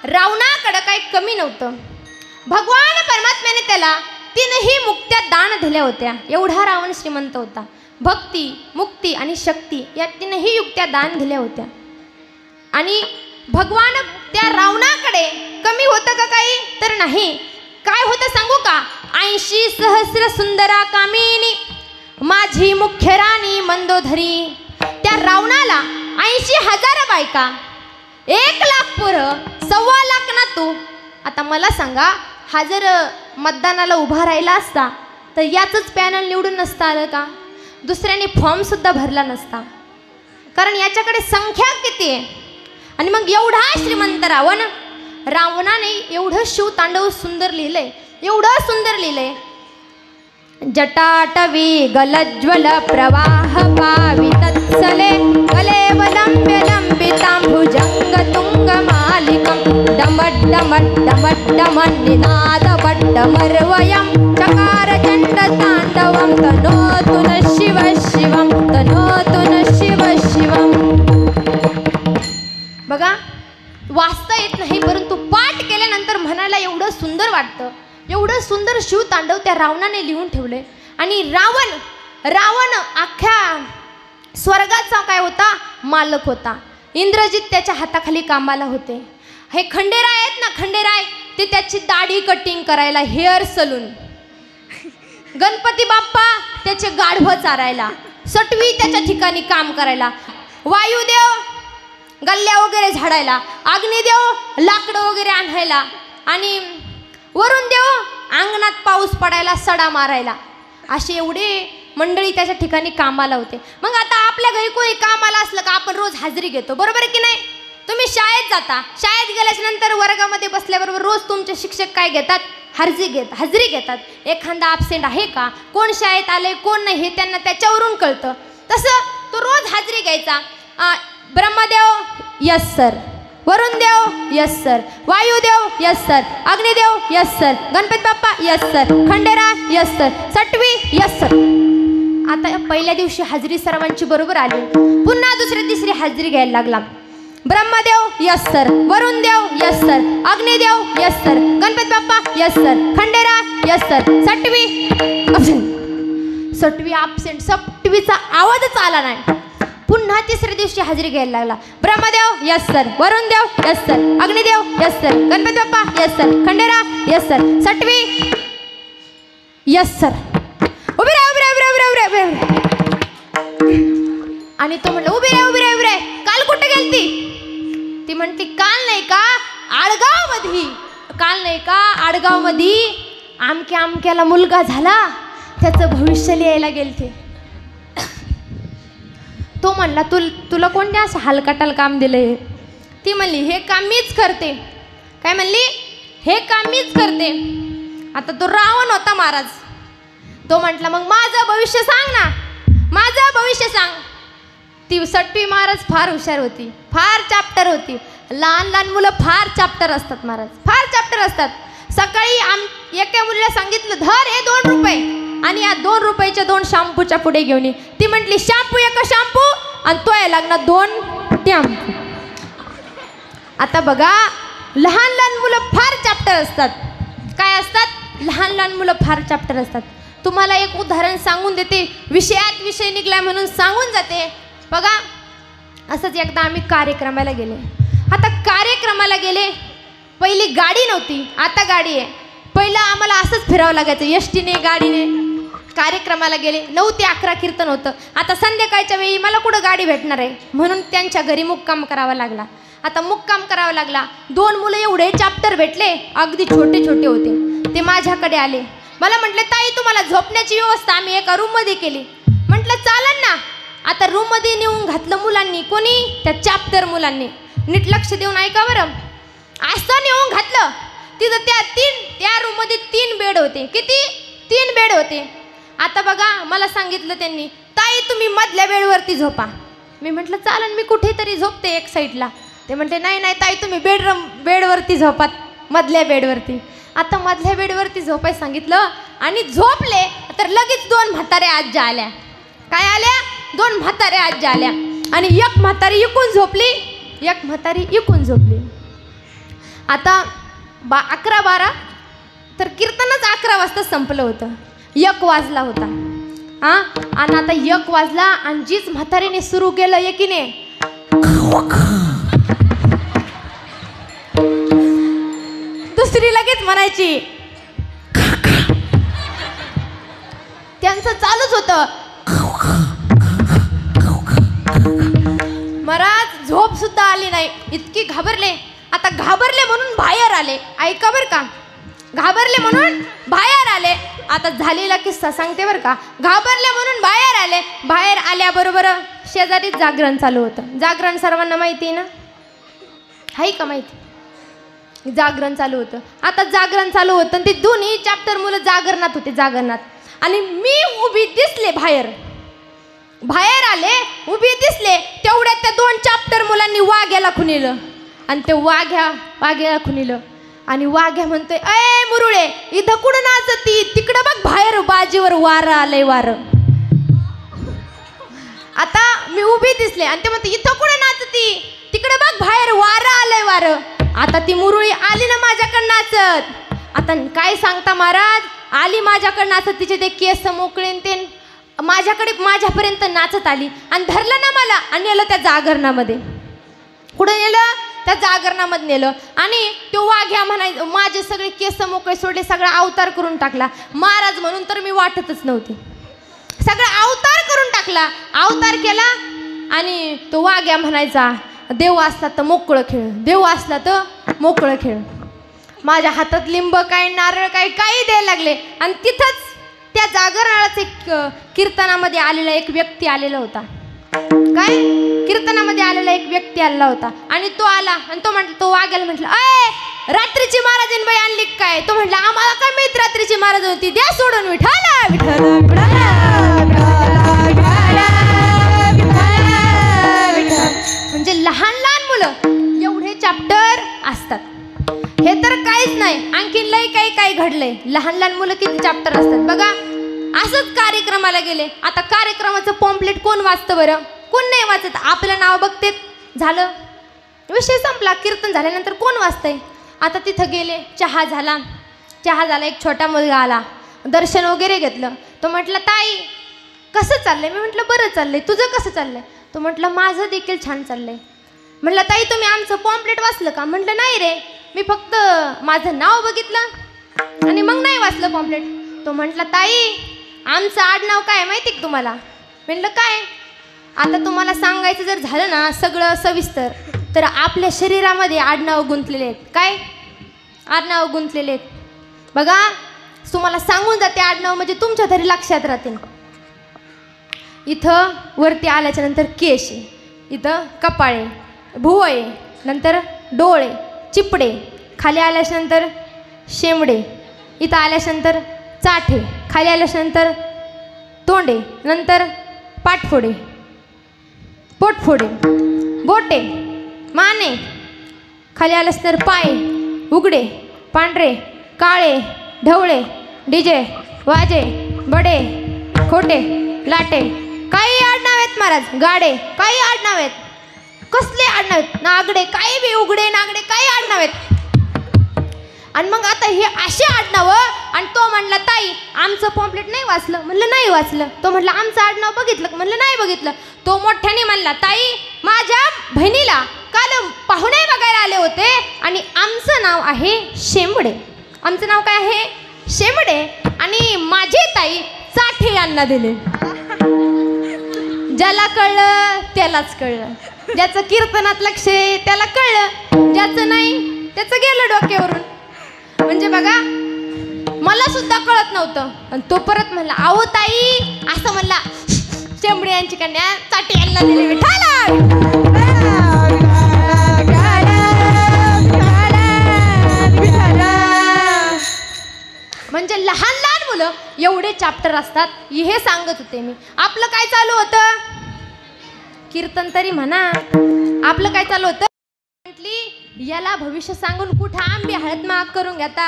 रावणाकडं काही कमी नव्हतं. भगवान परमात्म्याने त्याला 3ही मुक्त्या दान दिल्या होत्या. एवढा रावण श्रीमंत होता. भक्ती, मुक्ती आणि शक्ती या 3ही युक्त्या दान दिल्या होत्या. आणि भगवान त्या रावणाकडे कमी होतं का काही? तर नाही. काय होतं सांगू का? 80 सहस्र सुंदरा कामिनी, माझी मुख्य राणी मंदोदरी. त्या रावणाला 80,000 बायका, 1,00,000 पोरं, 1,25,000 नातू. आता मला सांगा, हा जर मतदानाला उभा राहिला असता तर याचंच पॅनल निवडून नसतं आलं का? दुसऱ्याने फॉर्म सुद्धा भरला नसता, कारण याच्याकडे संख्या किती आहे. आणि मग एवढा श्रीमंत रावणाने एवढं शिवतांडव सुंदर लिहिलंय, एवढं सुंदर लिहिलंय. जटाटवी गलज्वल प्रवाह पावितत्सले, कलेवलंब्य लंबितांभुजंग तुंग मालिकं, डमट डमट डमट डमट निनाद बड्डमर्वयं, चकार चंड तांडवं, तनोतु नः शिव शिवं, तनोतु नः शिव शिवं. बघा, वाचता येत नाही, परंतु पाठ केल्यानंतर म्हणायला एवढं सुंदर वाटतं. एवढं सुंदर शिवतांडव त्या रावणाने लिहून ठेवलंय. आणि रावण रावण अख्ख्या स्वर्गाचा काय होता, मालक होता. इंद्रजित त्याच्या हाताखाली कामाला होते. हे खंडेराय आहेत ना, खंडेराय, ते त्याची दाढी कटिंग करायला, हेअर सलून. गणपती बाप्पा त्याचे गाढवं चारायला, सटवी त्याच्या ठिकाणी काम करायला, वायुदेव गल्ल्या वगैरे झाडायला, अग्निदेव लाकडं वगैरे आणायला, आणि वरुण देव अंगणात पाऊस पडायला, सडा मारायला. असे एवढे मंडळी त्याच्या ठिकाणी कामाला होते. मग आता आपल्या घरी कोणी कामाला असलं का आपण रोज हाजरी घेतो, बरोबर आहे की नाही? तुम्ही शाळेत जाता, शाळेत गेल्याच्या नंतर वर्गामध्ये बसल्याबरोबर रोज तुमचे शिक्षक काय घेतात, हजरी घेतात. एखादा ॲब्सेंट आहे का, कोण शाळेत आलंय कोण नाही हे त्यांना त्याच्यावरून कळतं. तसं तो रोज हाजरी घ्यायचा. Brahmadev yes sir, Varun Dev yes sir, Vayudev yes sir, Agnidev yes sir, Ganpati Bappa yes sir, Khandera yes sir, Satvi yes sir. आता पहिल्या दिवशी हाजरी सर्वांची बरोबर आली. पुन्हा दुसऱ्या तिसरी हाजरी घ्यायला लागला. Brahmadev yes sir, Varun Dev yes sir, Agnidev yes sir, Ganpati Bappa yes sir, Khandera yes sir, Satvi absent. Satvi absent, सटवीचा आवाजच आला नाही. पुन्हा तिसऱ्या दिवशी हाजरी घ्यायला लागला. Brahmadev yes sir, Varun Dev yes sir, Agnidev yes sir, Ganpati Bappa yes sir, Khandera yes sir, Satvi yes sir. उभी रे, उभी रे, उभी रे, उभी रे, उभी रे. आणि तो म्हणलं उभी रे, उभी रे, उभी रे, काल कुठे गेलती? ती म्हणती काल नाही का आडगाव मध्ये, काल नाही का आडगाव मध्ये आमक्या आमक्याला मुलगा झाला, त्याचं भविष्य लिहायला गेलते. तो म्हणला तुला कोणत्या असं हलकटाल काम दिलंय? ती म्हणली हे काम मीच करते. काय म्हणली? हे काम मीच करते. आता तो रावण होता महाराज. तो म्हटला मग माझं भविष्य सांग ना, माझं भविष्य सांग. ती सटवी महाराज फार हुशार होती, फार चॅप्टर होती. लहान लहान मुलं फार चॅप्टर असतात महाराज, फार चॅप्टर असतात. सकाळी एका मुलीला सांगितलं धर हे 2 रुपये आणि या 2 रुपयाच्या 2 शॅम्पूच्या पुढे घेऊन ये. ती म्हटली शॅम्पू एक शॅम्पू आणि तो आहे लागणार 2 टॅम्पू. आता बघा लहान लहान मुलं फार चॅप्टर असतात. काय असतात? लहान लहान मुलं फार चॅप्टर असतात. तुम्हाला एक उदाहरण सांगून देते, विषयात विषय निघला म्हणून सांगून जाते. बघा असंच एकदा आम्ही कार्यक्रमाला गेले. आता कार्यक्रमाला गेले, पहिली गाडी नव्हती, आता गाडी आहे. पहिलं आम्हाला असंच फिरावं लागायचं, एसटीने गाडीने. कार्यक्रमाला गेले, 9 ते 11 कीर्तन होतं. आता संध्याकाळच्या वेळी मला कुठं गाडी भेटणार आहे, म्हणून त्यांच्या घरी मुक्काम करावा लागला. आता मुक्काम करावा लागला. 2 मुलं एवढे चॅप्टर भेटले, अगदी छोटे छोटे होते. ते माझ्याकडे आले, मला म्हटले ताई तुम्हाला झोपण्याची व्यवस्था आम्ही एका रूममध्ये केली. म्हटलं चालन ना. आता रूममध्ये नेऊन घातलं मुलांनी. कोणी? त्या चॅप्टर मुलांनी. नीट लक्ष देऊन ऐका बरं. असं नेऊन घातलं तिथं. त्या रूममध्ये 3 बेड होते. किती? 3 बेड होते. आता बघा मला सांगितलं त्यांनी ताई तुम्ही मधल्या बेडवरती झोपा. मी म्हटलं चालन, मी कुठेतरी झोपते एक साईडला. ते म्हटले नाही नाही ताई तुम्ही बेडवरती झोपात, मधल्या बेडवरती. आता मधल्या बेडवरती झोपाय सांगितलं आणि झोपले तर लगेच 2 म्हाताऱ्या आज्या आल्या. काय आल्या? 2 म्हाताऱ्या आज्या आल्या. आणि एक म्हातारी इकून झोपली, एक म्हातारी इकून झोपली. आता 11-12 तर कीर्तनच 11 वाजता संपलं होतं. 1 वाजला होता. आणि आता 1 वाजला आणि जीच म्हातारीने सुरू केलं एकीने दुसरी लगेच म्हणायची. त्यांचं चालूच होतं. महाराज झोप सुद्धा आली नाही, इतकी घाबरले. आता घाबरले म्हणून बाहेर आले. ऐका बरं का, घाबरले म्हणून बाहेर आले. आता झालेला किस्सा सांगते बरं का. घाबरले म्हणून बाहेर आले. बाहेर आल्याबरोबर शेजारीच जागरण चालू होतं. जागरण सर्वांना माहिती आहे ना, आहे का माहिती? जागरण चालू होतं. आता जागरण चालू होतं आणि ते दोन्ही चॅप्टर मुलं जागरणात होते, जागरणात. आणि मी उभी दिसले बाहेर, बाहेर आले उभी दिसले. तेवढ्यात त्या 2 चॅप्टर मुलांनी वाघ्याला खुनिलं आणि ते वाघ्याला खुनिलं. आणि वाघ्या म्हणतोय अय मुरुळे इथं कुठं नाचती, तिकडं बघ बाहेर बाजीवर वारं आलंय वारं. आता मी उभी दिसले आणि ते म्हणते इथं कुठं नाचती, तिकडं बघ बाहेर वारं आलंय वारं. आता ती मुरुळी आली ना माझ्याकडं नाचत. आता काय सांगता महाराज, आली माझ्याकडं नाचत. तिचे ते केस मोकळे ते माझ्यापर्यंत नाचत आली आणि धरलं ना मला आणि नेलं त्या जागरणामध्ये. कुठं नेलं? त्या जागरणामध्ये नेलं. आणि तो वाघ्या म्हणाय माझे सगळे केस मोकळे सोडले, सगळा अवतार करून टाकला. महाराज म्हणून तर मी वाटतच नव्हते, सगळा अवतार करून टाकला. अवतार केला आणि तो वाघ्या म्हणायचा देव असला तर मोकळं खेळ, देव असला तर मोकळं खेळ. माझ्या हातात लिंब काय नारळ काय काही द्यायला लागले. आणि तिथंच त्या जागरणालाच एक कीर्तनामध्ये आलेला एक व्यक्ती आलेला होता. काय? कीर्तनामध्ये आलेला एक व्यक्ती आलेला होता. आणि तो आला आणि तो म्हटलं, तो वाघ्याला म्हटलं अय रात्रीची महाराजांनी बाई आणली काय? तो म्हटलं आम्हाला काय माहित रात्रीची महाराज होती, द्या सोडून विठाला विठाला म्हणजे लहान लहान मुलं एवढे चॅप्टर असतात. हे तर काहीच नाही, आणखीन लय काही काही घडलंय. लहान लहान मुलं किती चॅप्टर असतात बघा. असंच कार्यक्रमाला गेले. आता कार्यक्रमाचं पॉम्पलेट कोण वाचतं बरं? कोण नाही वाचत. आपलं नाव बघते झालं, विषय संपला. कीर्तन झाल्यानंतर कोण वाचतंय? आता तिथं गेले, चहा झाला. एक छोटा मुलगा आला, दर्शन वगैरे घेतलं. तो म्हटलं ताई कसं चाललंय? मी म्हटलं बरं चाललंय, तुझं कसं चाललंय? तो म्हटलं माझं देखील छान चाललंय. म्हटलं ताई तुम्ही आमचं पॉम्पलेट वाचलं का? म्हटलं नाही रे, मी फक्त माझं नाव बघितलं आणि मग नाही वाचलं पॉम्पलेट. तो म्हटला ताई आमचं आडनाव काय माहिती का तुम्हाला? म्हटलं काय? आता तुम्हाला सांगायचं जर झालं ना सगळं सविस्तर, तर आपल्या शरीरामध्ये आडनाव गुंतलेले आहेत. काय आडनाव गुंतलेले आहेत बघा. तुम्हाला सांगून जाते आडनाव म्हणजे तुमच्या तरी लक्षात राहतील. इथं वरती आल्याच्या नंतर केश, इथं कपाळे, भुवळे, नंतर डोळे, चिपडे, खाली आल्याच्यानंतर शेंबडे, इथं आल्याच्यानंतर चाठे, खाली आल्याच्यानंतर तोंडे, नंतर पाठफोडे, पोटफोडे, बोटे, माने, खाली आल्याच्यानंतर पाय, उघडे, पांढरे, काळे, ढवळे, डिजे, वाजे, बडे, खोटे, लाटे, काही आडनाव आहेत महाराज. गाडे, काही आडनाव आहेत. कसले आडनाव आहेत? नागडे, काही बी उघडे नागडे, काही आडनाव आहेत. आणि मग आता हे असे आडनाव. आणि तो म्हणला ताई आमचं पॉम्पलेट नाही वाचलं. म्हणलं नाही वाचलं. तो म्हटलं आमचं आडनाव बघितलं? म्हणलं नाही बघितलं. तो मोठ्याने म्हणला ताई माझ्या बहिणीला काल पाहुणे बघायला आले होते आणि आमचं नाव आहे शेंबडे. आमचं नाव काय आहे? शेंबडे. आणि माझी ताई चाठे यांना दिले. ज्याला कळलं त्यालाच कळलं, ज्याचं कीर्तनात लक्ष आहे त्याला कळलं, ज्याचं नाही त्याचं गेलं डोक्यावरून. म्हणजे बघा मला सुद्धा कळत नव्हतं. आणि तो परत म्हणला आहो ताई असं म्हणला शेंबडे यांची कन्या चाटे यांना दिली विठाला. म्हणजे लहान लहान मुलं एवढे चॅप्टर असतात. हे सांगत होते मी. आपलं काय चालू होतं? कीर्तन तरी म्हणा. आपलं काय चालू होतं? म्हटली याला भविष्य सांगून कुठं आंबे हळद माग करून घेता.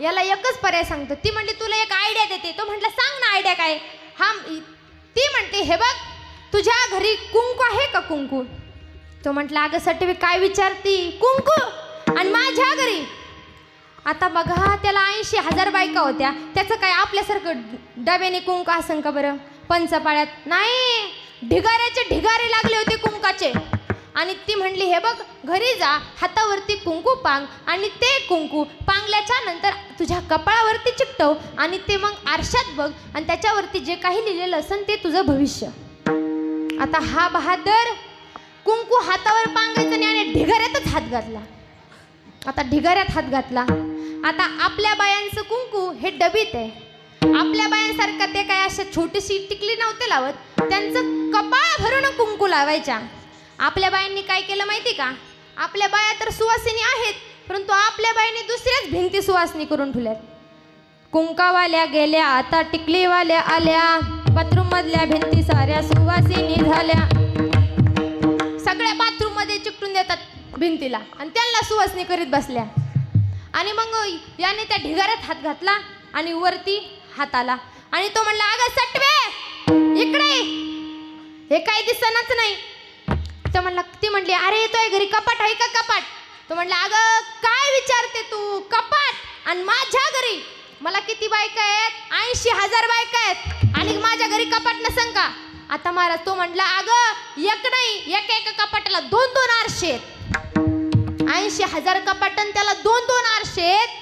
याला एकच पर्याय सांगतो. ती म्हणली तुला एक आयडिया देते. तो म्हटलं सांग ना आयडिया काय? हा ती म्हणते हे बघ तुझ्या घरी कुंकू आहे का कुंकू? तो म्हटलं अगं सटवी काय विचारती कुंकू? आणि माझ्या घरी आता बघा त्याला 80,000 बायका होत्या. त्याचं काय आपल्यासारखं डब्याने कुंकू असं का बरं? पंचपाळ्यात नाही, ढिगाऱ्याचे ढिगारे लागले होते कुंकाचे. आणि ती म्हणली हे बघ घरी जा, हातावरती कुंकू पांग आणि ते कुंकू पांगल्याच्या नंतर तुझ्या कपाळावरती चिकटव आणि ते मग आरशात बघ आणि त्याच्यावरती जे काही लिहिलेलं असेल ते तुझं भविष्य. आता हा बहादर कुंकू हातावर पांगायचं नाही आणि ढिगाऱ्यातच हात घातला. आता ढिगाऱ्यात हात घातला. आता आपल्या बायांचं कुंकू हे डबीत आहे. आपल्या बायांसारखं ते काय अशा छोटीशी टिकली नव्हते लावत, त्यांचं कपाळ भरून कुंकू लावायच्या. आपल्या बायांनी काय केलं माहिती का? आपल्या बाया तर सुवासिनी आहेत, परंतु आपल्या बायांनी दुसऱ्याच भिंती सुवासिनी करून ठेवल्यात. कुंकावाल्या गेल्या आता टिकलीवाल्या आल्या, बाथरूम मधल्या भिंती साऱ्या सुवासिनी झाल्या. सगळ्या बाथरूम मध्ये चिकटून देतात भिंतीला आणि त्यांना सुवासिनी करीत बसल्या. आणि मग याने त्या ढिगाऱ्यात हात घातला आणि वरती हात आला आणि तो म्हणला अगं सटवे इकडे, हे काय दिसनाच नाही. तो म्हणला, ती म्हणली अरे येतोय घरी कपाट आहे का कपाट? तो म्हणला अगं काय विचारते तू? कपाट आणि माझ्या घरी मला किती बायका आहेत? 80,000 बायका आहेत आणि माझ्या घरी कपाट नसन का? आता महाराज तो म्हटला, अगं एक नाही, एका कपाटाला 2-2 आरशे आहेत. 80,000 कपाट आणि त्याला 2-2 आरशे आहेत.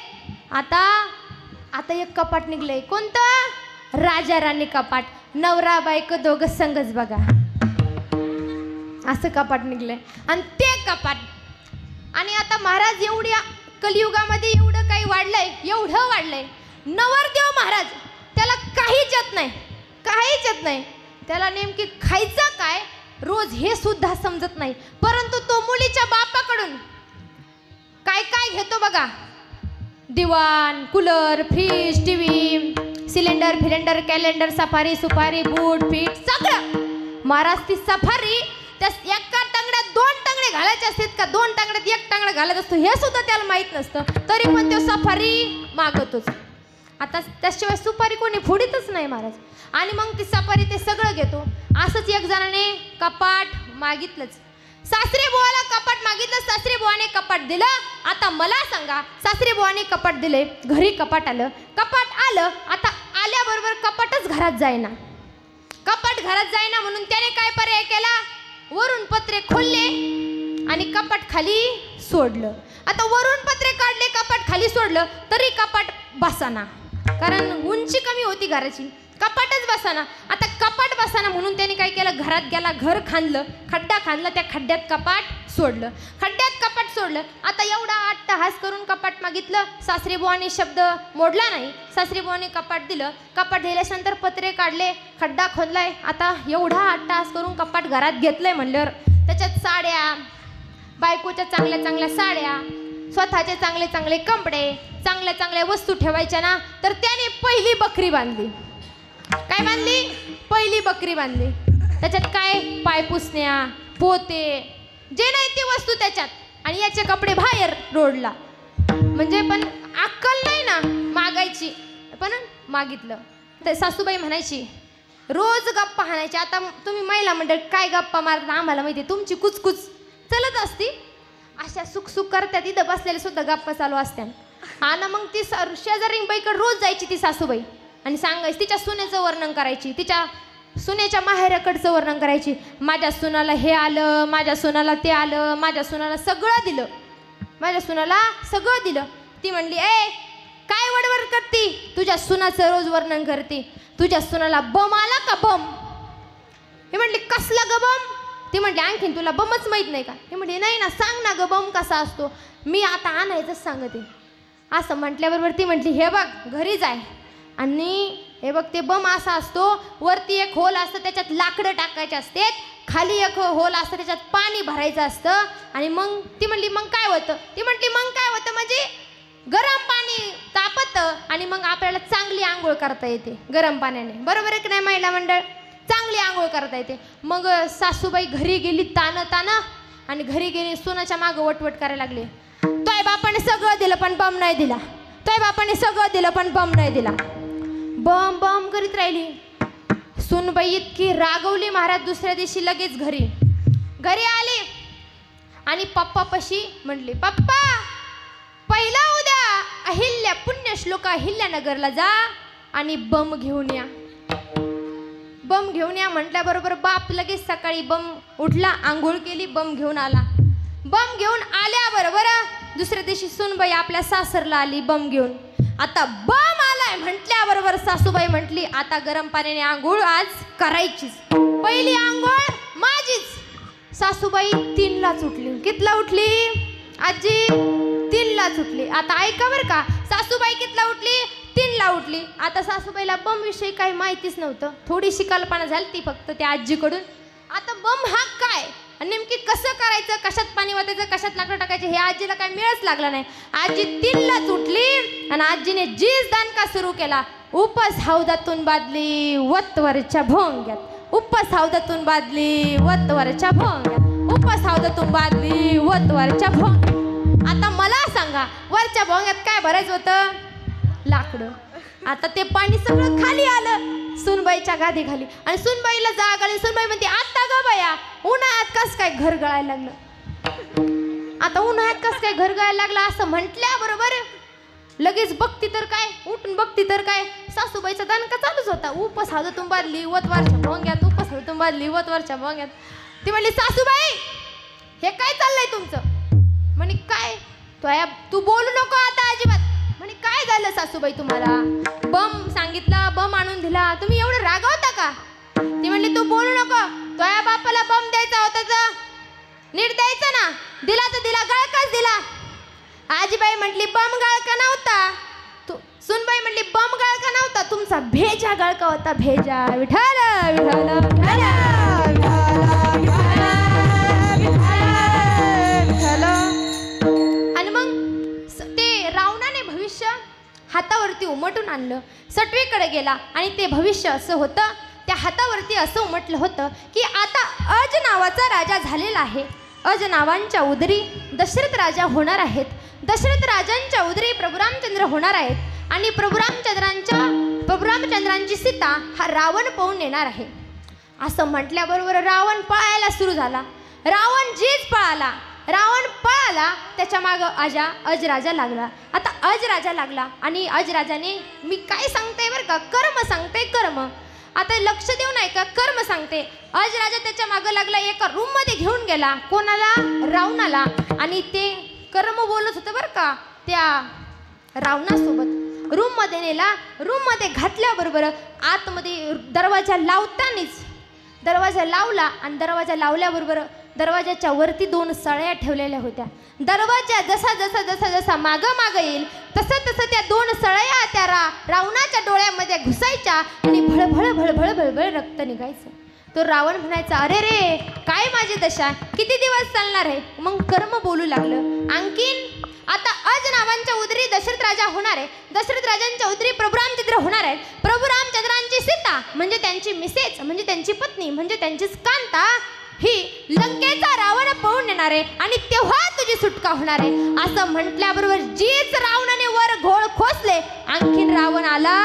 आता एक कपाट निघलंय. कोणतं? राजा राणी कपाट. नवरा बायको दोघं संगच बघा, असं कपाट निघलंय. आणि ते कपाट, आणि आता महाराज एवढ्या कलियुगामध्ये एवढं काही वाढलंय, एवढं वाढलंय. नवरदेव महाराज त्याला काहीच येत नाही, काहीच येत नाही. त्याला नेमकी खायचं काय रोज हे सुद्धा समजत नाही. परंतु तो मुलीच्या बापाकडून काय काय घेतो बघा. दिवाण, कूलर, फ्रीज, टीव्ही, सिलेंडर, फिलेंडर, कॅलेंडर, सफारी, सुपारी, बूट, फीट, सगळं. महाराज ती सफारी त्या एका टांगड्यात 2 टांगडे घालायचे असतात का 2 टांगड्यात 1 टांगडा घालत असतो हे सुद्धा त्याला माहीत नसतं. तरी पण तो सफारी मागतोच. आता त्याशिवाय सुपारी कोणी फोडीतच नाही महाराज. आणि मग ती सफारी ते सगळं घेतो. असंच एक जणाने कपाट मागितलंच. सासरे बुवाला कपाट मागितलं, सासरे बुवाने कपाट दिलं. आता मला सांगा, सासरे बुवाने कपाट दिले, घरी कपाट आलं. कपाट आलं, आता आल्याबरोबर कपाटच घरात जाईना. कपाट घरात जाईना म्हणून त्याने काय पर्याय केला? वरून पत्रे खोलले आणि कपाट खाली सोडलं. आता वरून पत्रे काढले, कपाट खाली सोडलं, तरी कपाट बसाना. कारण उंची कमी होती घराची, कपाटच बसाना. आता कपाट बसाना म्हणून त्याने काय केलं? घरात गेला, घर खांदलं, खड्डा खांदला, त्या खड्ड्यात कपाट सोडलं, खड्ड्यात कपाट सोडलं. आता एवढा अट्टहास करून कपाट मागितलं. सासरे बुवाने शब्द मोडला नाही. सासरे बुवाने कपाट दिलं. कपाट दिल्यानंतर पत्रे काढले, खड्डा खोदलाय. आता एवढा अट्टहास करून कपाट घरात घेतलंय म्हणल्यावर त्याच्यात साड्या, बायकोच्या चांगल्या चांगल्या साड्या, स्वतःचे चांगले चांगले कपडे, चांगल्या चांगल्या वस्तू ठेवायच्या ना. तर त्याने पहिली बकरी बांधली. काय बांधली? पहिली बकरी बांधली. त्याच्यात काय? पायपुसण्या, पोते, जे नाही ते वस्तू त्याच्यात. आणि याचे कपडे बाहेर रोडला. म्हणजे पण अक्कल नाही ना मागायची, पण मागितलं. तर सासूबाई म्हणायची, रोज गप्पा हाणायची. आता तुम्ही महिला मंडळ काय गप्पा मारता आम्हाला माहिती, तुमची कुचकुच चलत असती. अशा सुख सुख करतात, इथं बसलेले सुद्धा गप्पा चालू असत्या. आणि मग ती शेजारी बाईकडे रोज जायची ती सासूबाई आणि सांगायची, तिच्या सुनेचं वर्णन करायची, तिच्या सुनेच्या माहेराकडचं वर्णन करायची. माझ्या सुनाला हे आलं, माझ्या सुनाला ते आलं, माझ्या सुनाला सगळं दिलं, माझ्या सुनाला सगळं दिलं. ती म्हणली, ए काय वडवड करती? तुझ्या सुनाचं रोज वर्णन करते. तुझ्या सुनाला बम आला का बम? हे म्हणले, कसला ग बम? ती म्हणली, आणखीन तुला बमच माहीत नाही का? हे म्हणले, नाही ना, सांग ना ग बम कसा असतो. मी आता आणायचंच सांगते. असं म्हटल्याबरोबर ती म्हटली, हे बघ घरी जाय आणि हे बघ ते बम असा असतो, वरती एक होल असतं त्याच्यात लाकडं टाकायचे असतात, खाली एक होल असतं त्याच्यात पाणी भरायचं असतं. आणि मग ती म्हणली, मग काय होतं? ती म्हटली, मग काय होतं म्हणजे गरम पाणी तापतं आणि मग आपल्याला चांगली आंघोळ करता येते गरम पाण्याने. बरोबर आहे की नाही महिला मंडळ? चांगली आंघोळ करता येते. मग सासूबाई घरी गेली ताना आणि घरी गेली सुनाच्या मागं वटवट करायला लागली. तोय बापाने सगळं दिलं पण बम नाही दिला, तोय बापाने सगळं दिलं पण बम नाही दिला. बम बम करीत राहिली. सुनबाई इतकी रागवली महाराज, दुसऱ्या दिवशी लगेच घरी आली आणि पप्पापाशी म्हटली, पप्पा पहिला उद्या अहिल्या पुण्यश्लोका अहिल्यानगरला जा आणि बम घेऊन या. बम घेऊन या म्हटल्याबरोबर बाप लगेच सकाळी बम उठला, आंघोळ केली, बम घेऊन आला. बम घेऊन आल्याबरोबर दुसऱ्या दिवशी सुनबाई आपल्या सासरला आली बम घेऊन. आता बम आलाय म्हटल्याबरोबर सासूबाई म्हटली, आता गरम पाण्याने आंघोळ आज करायचीच, पहिली आंघोळ माझीच. सासूबाई 3लाच उठली. कितला उठली आजी? 3लाच उठली. आता ऐका बरं का, सासूबाई कितला उठली? 3ला उठली. आता सासूबाईला बम विषयी काही माहितीच नव्हतं, थोडीशी कल्पना झाली ती फक्त त्या आजीकडून. आता बम हा काय, नेमकी कसं करायचं, कशात पाणी वाटायचं, कशात लाकडं टाकायचं, हे आजीला काय मिळच लागला नाही. आजी 3लाच उठली आणि आजीने जीज दानका सुरू केला. उपस हौदातून बादली वतवरच्या भोंग्यात, उपस हौदातून बादली वतवरच्या भोंग्यात, उपस हौदातून बादली वतवरच्या भोंग्यात. आता मला सांगा, वरच्या भोंग्यात काय भरायचं होतं? लाकडं. आता ते पाणी सगळं खाली आलं सुनबाईच्या गादी खाली आणि सुनबाईला जाग आली. सुनबाई म्हणते, आता ग बाया उन्हाळ्यात कस काय घर गळायला लागलं? आता उन्हाळ्यात कस काय घर गळायला लागलं असं म्हटल्याबरोबर लगेच बघती तर काय, उठून बघती तर काय, सासूबाईचा दणका चालूच होता. उपस हात तुंबादली वतवारच्या भोंग्यात, उपस हात तुंबादली वतवारच्या भोंग्यात. ती म्हणली सासूबाई हे काय चाललंय तुमचं? म्हणे काय तू बोलू नको आता अजिबात. म्हणे काय झालं सासूबाई तुम्हाला? बम सांगितला, बम आणून दिला, तुम्ही एवढं रागावता का? ती म्हणली तू बोलू नको, तुझ्या बापाला बम द्यायचा होता तर नीट द्यायचा ना, दिला तर दिला, गळकाच दिला. आजीबाई म्हटली बम गळका नव्हता. सुनबाई म्हटली बम गळका नव्हता, तुमचा भेजा गळका होता, भेजा. विठाल विठाल विठाल आणि मग ते रावणाने भविष्य हातावरती उमटून आणलं, सटवीकडे गेला आणि ते भविष्य असं होतं. त्या हातावरती असं उमटलं होतं की आता अज नावाचा राजा झालेला आहे. अज नावांच्या उदरी दशरथ राजा होणार आहेत. दशरथ राजांच्या उदरी प्रभू रामचंद्र होणार आहेत आणि प्रभू रामचंद्रांची सीता हा रावण पळून येणार आहे. असं म्हटल्याबरोबर रावण पळायला सुरू झाला. रावण जीच पळाला. रावण पळाला, त्याच्या मागं अजराजा लागला. आता अजराजा लागला आणि अजराजाने मी काय सांगते बरं का, कर्म सांगते, कर्म. आता लक्ष देऊ नाही का, कर्म सांगते. अजराजा त्याच्या मागं लागला, एका रूममध्ये घेऊन गेला. कोणाला? रावणाला. आणि ते कर्म बोलत होतं बरं का त्या रावणासोबत. रूममध्ये नेला. रूममध्ये घातल्याबरोबर आतमध्ये दरवाजा लावतानीच दरवाजा लावला आणि दरवाजा लावल्याबरोबर दरवाजाच्या वरती 2 सळ्या ठेवलेल्या होत्या. दरवाजा जसा मागं येईल तसं त्या 2 सळ्या त्या रावणाच्या डोळ्यामध्ये घुसायच्या आणि भळभळ भळभळ भळभळ रक्त निघायचं. तो रावण म्हणायचा अरे रे काय माझी दशा, किती दिवस चालणार आहे? मग कर्म बोलू लागलं. आणखीन आता अज नावांच्या उदरी दशरथ राजा होणार आहे. दशरथ राजांच्या उदरी प्रभू रामचंद्र होणार आहेत. प्रभू रामचंद्रांची सीता म्हणजे त्यांची मिसेस, म्हणजे त्यांची पत्नी, म्हणजे त्यांचीच कांता ही लंकेचा रावण पळून येणार आहे आणि तेव्हा तुझी सुटका होणार आहे. असं म्हटल्याबरोबर जीच रावणाने वर घोळ खोसले, आणखीन रावण आला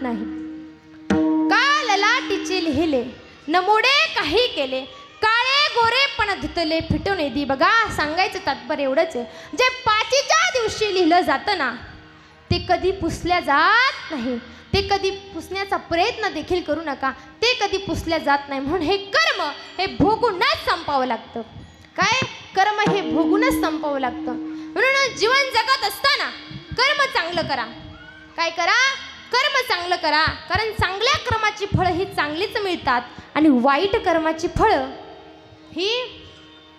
नाही. काल लाटीचे लिहिले नमोडे काही केले, काळे गोरे पण धुतले फिटून येदी. बघा सांगायचं तात्पर्य एवढंच आहे, जे पाचीच्या दिवशी लिहिलं जातं ना ते कधी पुसल्या जात नाही. ते कधी पुसण्याचा प्रयत्न देखील करू नका, ते कधी पुसल्या जात नाही. म्हणून हे कर्म हे भोगूनच संपावं लागतं. काय? कर्म हे भोगूनच संपावं लागतं. म्हणून जीवन जगत असताना कर्म चांगलं करा. काय करा? कर्म चांगलं करा. कारण चांगल्या कर्माची फळं ही चांगलीच मिळतात आणि वाईट कर्माची फळं ही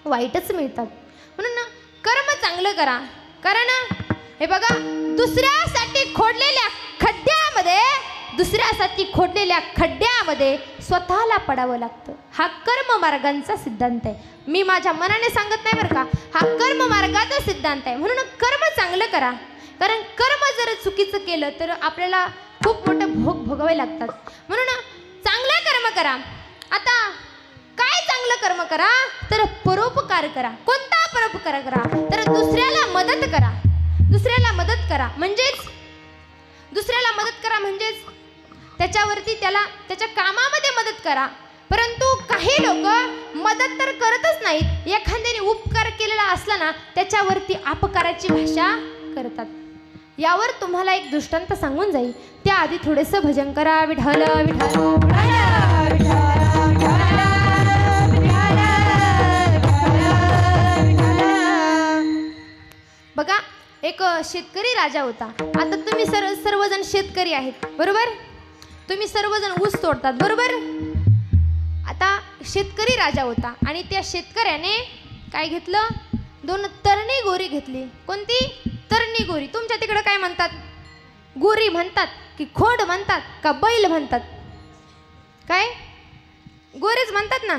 वाईटच मिळतात. म्हणून कर्म चांगलं करा. कारण हे बघा दुसऱ्यासाठी खोडलेल्या खड्ड्यामध्ये स्वतःला पडावं लागतं. हा कर्म मार्गांचा सिद्धांत आहे. मी माझ्या मनाने सांगत नाही बरं का, हा कर्म मार्गाचा सिद्धांत आहे. म्हणून कर्म चांगलं करा. कारण कर्म जर चुकीचं केलं तर आपल्याला खूप मोठं भोग भोगावे लागतात. म्हणून चांगलं कर्म करा. आता काय चांगलं कर्म करा? तर परोपकार करा. कोणता परोपकार करा? तर दुसऱ्याला मदत करा. दुसऱ्याला मदत करा म्हणजेच त्याच्यावरती त्याच्या कामामध्ये मदत करा. परंतु काही लोक मदत तर करतच नाहीत, एखाद्याने उपकार केलेला असला ना त्याच्यावरती अपकाराची भाषा करतात. यावर तुम्हाला एक दृष्टांत सांगून जाईल. त्याआधी थोडेसं भजन करा. विठ्ठल विठ्ठल बघा एक शेतकरी राजा होता. आता तुम्ही सर्वजण शेतकरी आहेत बरोबर, तुम्ही सर्वजण ऊस तोडतात बरोबर. आता शेतकरी राजा होता आणि त्या शेतकऱ्याने काय घेतलं? 2 तरणी गोरी घेतली. कोणती? तरणी गोरी. तुमच्या तिकडं काय म्हणतात? गोरी म्हणतात की खोड म्हणतात का बैल म्हणतात? काय? गोरीच म्हणतात ना.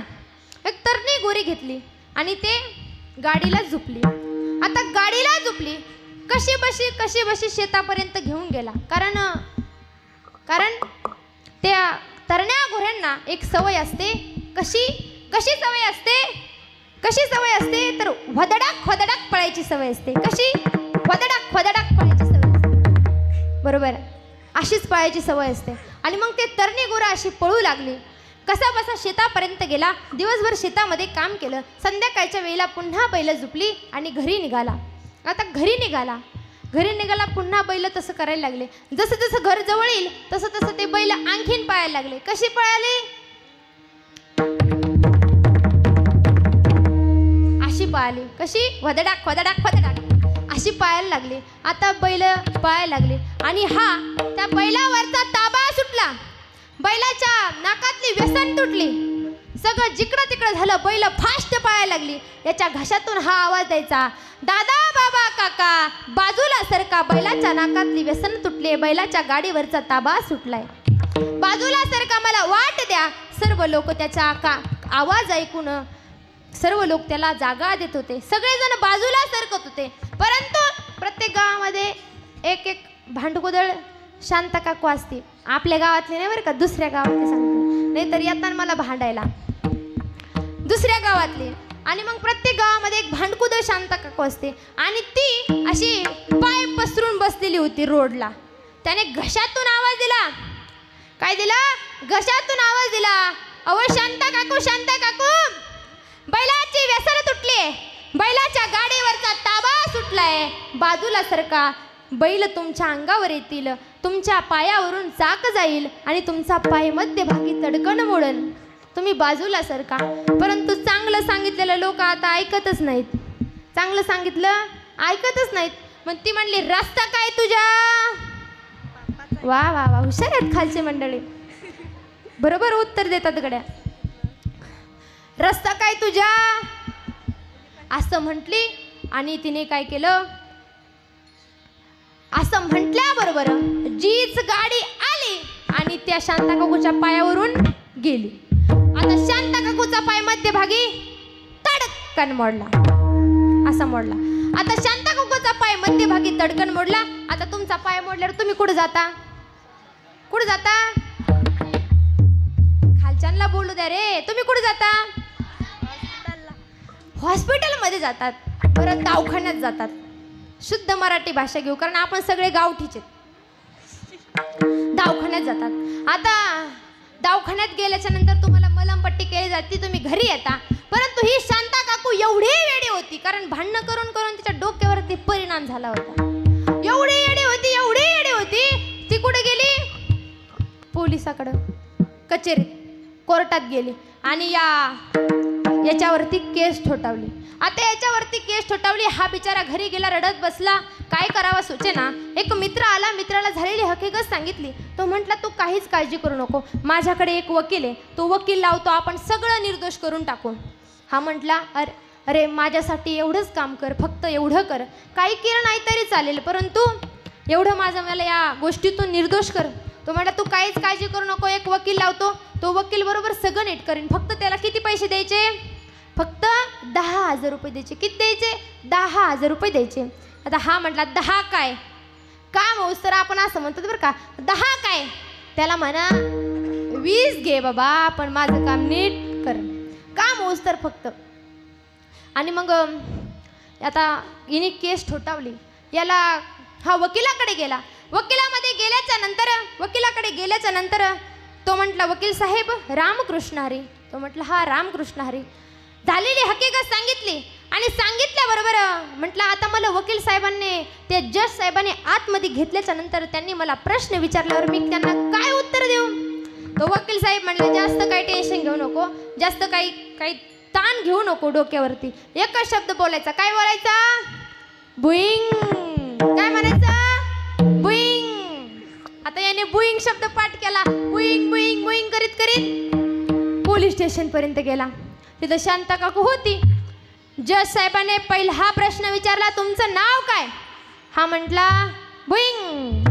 एक तरणी गोरी घेतली आणि ते गाडीला झुपली. आता गाडीला झुपली, कशी बशी शेतापर्यंत घेऊन गेला. कारण त्या तरण्या गोऱ्यांना एक सवय असते. कशी सवय असते तर वदडाक पळायची सवय असते. कशी? वदडाक पळायची सवय असते बरोबर. अशीच पळायची सवय असते. आणि मग ते तरणी गोरा अशी पळू लागली. कसा बसा शेतापर्यंत गेला. दिवसभर शेतामध्ये काम केलं. संध्याकाळच्या वेळेला पुन्हा बैल झुपली आणि घरी निघाला. आता घरी घरी निघाला पुन्हा बैल तसं करायला लागले. जसं जसं घर जवळ येईल तसं तसं ते बैल आणखीन पळायला लागले. कशी पळाली? अशी पळाली. कशी? वदडाक वदडाक वदडाक अशी पळायला लागली. आता बैल पळायला लागले आणि हा त्या बैलावरचा ताबा सुटला. बैलाच्या नाकातली व्यसन तुटली. सगळं जिकडं तिकडं झालं. बैल फास्ट पळायला लागली. याच्या घशातून हा आवाज द्यायचा, दादा बाबा काका बाजूला सरका, बैलाच्या नाकातली व्यसन तुटली, बैलाच्या गाडीवरचा ताबा सुटलाय, बाजूला सरका, मला वाट द्या. सर्व लोक त्याचा आवाज ऐकून सर्व लोक त्याला जागा देत होते. सगळेजण बाजूला सरकत होते. परंतु प्रत्येक गावामध्ये एक एक भांडकुदळ शांता काकू असते. आपल्या गावातली नाही बरं का, दुसऱ्या गावातली सांगते, नाहीतर येताना मला भांडायला. दुसऱ्या गावातली. आणि मग प्रत्येक गावामध्ये एक भांडकुदळ शांता काकू असते आणि ती अशी पाय पसरून बसलेली होती रोडला. त्याने घशातून आवाज दिला. काय दिला? घशातून आवाज दिला, अहो शांता काकू बैलाची व्यसन तुटली, बैलाच्या गाडीवरचा ताबा सुटलाय, बाजूला सरका, बैल तुमच्या अंगावर येतील, तुमच्या पायावरून चाक जाईल आणि तुमचा पाय मध्यभागी तडकन मोडल, तुम्ही बाजूला सरका. परंतु चांगलं सांगितलेलं लोक आता ऐकतच नाहीत. चांगलं सांगितलं ऐकतच नाहीत. मग ती म्हणली, रस्ता काय तुझ्या? वा वा वा, हुशार आहेत खालचे मंडळी, बरोबर उत्तर देतात गड्या. रस्ता काय तुझ्या असं म्हटली आणि तिने काय केलं, असं म्हटल्याबरोबर जीच गाडी आली आणि त्या शांता काकूच्या पायावरून गेली. आता शांता काकूचा पाय मध्यभागी तडकन मोडला, असा मोडला. आता शांता काकूचा पाय मध्यभागी तडकन मोडला. आता तुमचा पाय मोडल्यावर तुम्ही कुठं जाता? कुठं जाता? खालच्यांना बोलू द्या रे. तुम्ही कुठं जाता? हॉस्पिटलमध्ये जातात. परत दवाखान्यात जातात. शुद्ध मराठी भाषा घेऊ, कारण आपण सगळे गावठीचे. दवाखान्यात जातात. आता दवाखान्यात गेल्याच्या नंतर तुम्हाला मलमपट्टी केली जाते, तुम्ही घरी येता. परंतु ही शांता काकू एवढी वेडी होती, कारण भांडणं करून करून तिच्या डोक्यावरती परिणाम झाला होता. एवढी येडी होती. ती कुठे गेली? पोलिसाकडं, कचेरीत, कोर्टात गेली आणि याच्यावरती केस ठोठावली. आता याच्यावरती केस ठोठावली. हा बिचारा घरी गेला, रडत बसला. काय करावा सुचेना. एक मित्र आला, मित्राला झालेली हकीकत सांगितली. तो म्हटला, तू काहीच काळजी करू नको, माझ्याकडे एक वकील आहे, तो वकील लावतो, आपण सगळं निर्दोष करून टाकू. हा म्हटला, अरे माझ्यासाठी एवढंच काम कर, फक्त एवढं कर, काही केलं नाही तरी चालेल, परंतु एवढं मला या गोष्टीतून निर्दोष कर. तो म्हटला, तू काहीच काळजी करू नको, एक वकील लावतो, तो वकील बरोबर सगळं नीट करीन. फक्त त्याला किती पैसे द्यायचे? फक्त 10,000 रुपये द्यायचे. किती द्यायचे? 10,000 रुपये द्यायचे. आता हा म्हटला, 10 काय काम होऊस तर आपण असं म्हणतो बरं का, 10 काय? त्याला म्हणा 20 घे बाबा, पण माझं काम नीट कर, काम होऊस तर फक्त. आणि मग आता हिने केस ठोठावली. याला हा वकिलाकडे गेला. वकिलाकडे गेल्याच्या नंतर तो म्हटला, वकील साहेब रामकृष्ण हरी. तो म्हटला, हा रामकृष्ण हरी. झालेली हकीकत सांगितली आणि सांगितल्याबरोबर म्हटलं, आता मला वकील साहेबांनी, ते जज साहेबांनी आतमध्ये घेतल्याच्या नंतर त्यांनी मला प्रश्न विचारल्यावर मी त्यांना काय उत्तर देऊ? तो वकील साहेब म्हणले, जास्त काही टेन्शन घेऊ नको, जास्त काही ताण घेऊ नको डोक्यावरती, एकच शब्द बोलायचा. काय बोलायचा? बुईंग. काय म्हणायचं? बुईंग. आता याने बुईंग शब्द पाठ केला. बुईंग बुईंग बुईंग करीत करीत पोलीस स्टेशन पर्यंत गेला. तिथं शांता काकू होती. जज साहेबाने पहिला हा प्रश्न विचारला, तुमचं नाव काय? हा म्हटला बुईंग.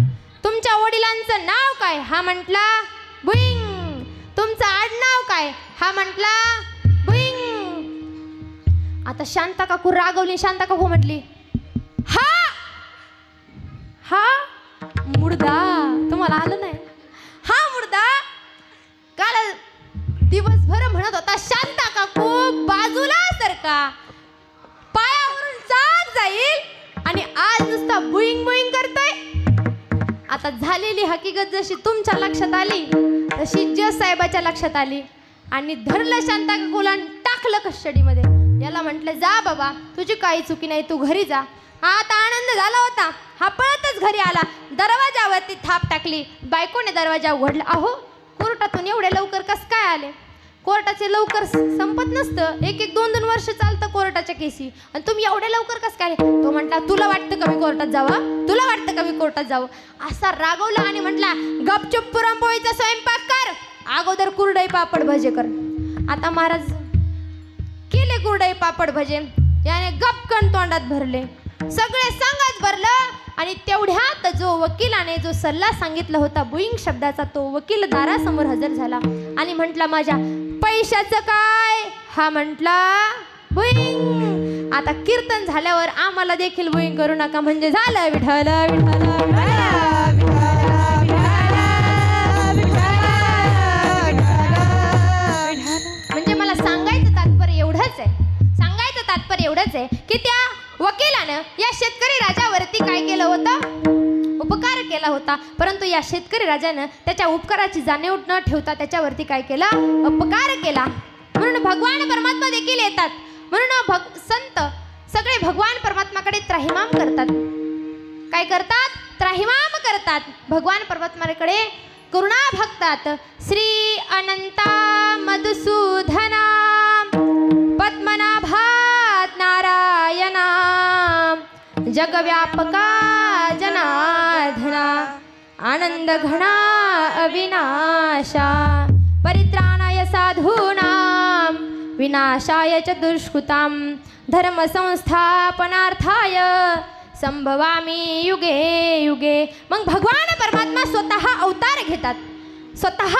तुमच्या वडिलांचं नाव काय? हा म्हटला बुईंग. तुमचं आडनाव काय? हा म्हटला बुईंग. आता शांता काकू रागवली. शांता काकू म्हटली, हा मुर्दा. तुम्हाला आलं नाही? हा मुर्दा काल दिवसभर म्हणत होता, शांता काकू बाजूला सरका, पायावरून चाक जाईल, आणि आज नुसता बुईंग बुईंग करतोय. आता झालेली हकीकत जशी तुमच्या लक्षात आली तशी जज साहेबाच्या लक्षात आली आणि धरलं शांता काकूला, टाकलं कस्टडीमध्ये. याला म्हटलं, जा बाबा, तुझी काही चुकी नाही, तू घरी जा. हा आता आनंद झाला होता. हा पळतच घरी आला, दरवाजावरती थाप टाकली. बायकोने दरवाजा उघडला. अहो, कोर्टातून एवढ्या लवकर कसं काय आले? कोर्टाचे लवकर संपत नसतं, 1-2 वर्ष चालतं कोर्टाच्या केसी, आणि तुम्ही एवढ्या लवकर कसं काय? तो म्हटला, तुला वाटतं का मी कोर्टात जावं? तुला वाटतं का मी कोर्टात जावं? असा रागवला आणि म्हटला, गपचूप पुरणपोळीचा स्वयंपाक कर, अगोदर कुरडई पापड भजे कर. आता महाराज केले कुरडई पापड भजे, याने गपकन तोंडात भरले, सगळे संगत भरलं. आणि तेवढ्यात जो वकिलाने जो सल्ला सांगितला होता बुईंग शब्दाचा, तो वकील दारासमोर हजर झाला आणि म्हटला, माझ्या पैशाचं काय? हा म्हटला, बुईंग. आता कीर्तन झाल्यावर आम्हाला देखील बुईंग करू नका, म्हणजे झालं विठ्ठल विठ्ठल म्हणजे मला सांगायचं तात्पर्य एवढंच आहे की त्या वकिलानं या शेतकरी राजावरती काय केलं होतं? उपकार केला होता. परंतु या शेतकरी राजानं त्याच्या उपकाराची जाणीव न ठेवता त्याच्यावरती काय केला? अपकार केला. म्हणून भगवान परमात्मा देखील येतात. म्हणून संत सगळे भगवान परमात्माकडे त्राहिमाम करतात. काय करतात? त्राहिमाम करतात. भगवान परमात्माकडे करुणा भक्तात. श्री अनंता मधुसूदना पद्मनाभात नारायणा जगव्यापका जनार्दना आनंद घना अविनाशा परित्राणाय साधूनां विनाशाय च दुष्कृतां धर्म संस्थापनार्थाय संभवामी युगे युगे. मग भगवान परमात्मा स्वतः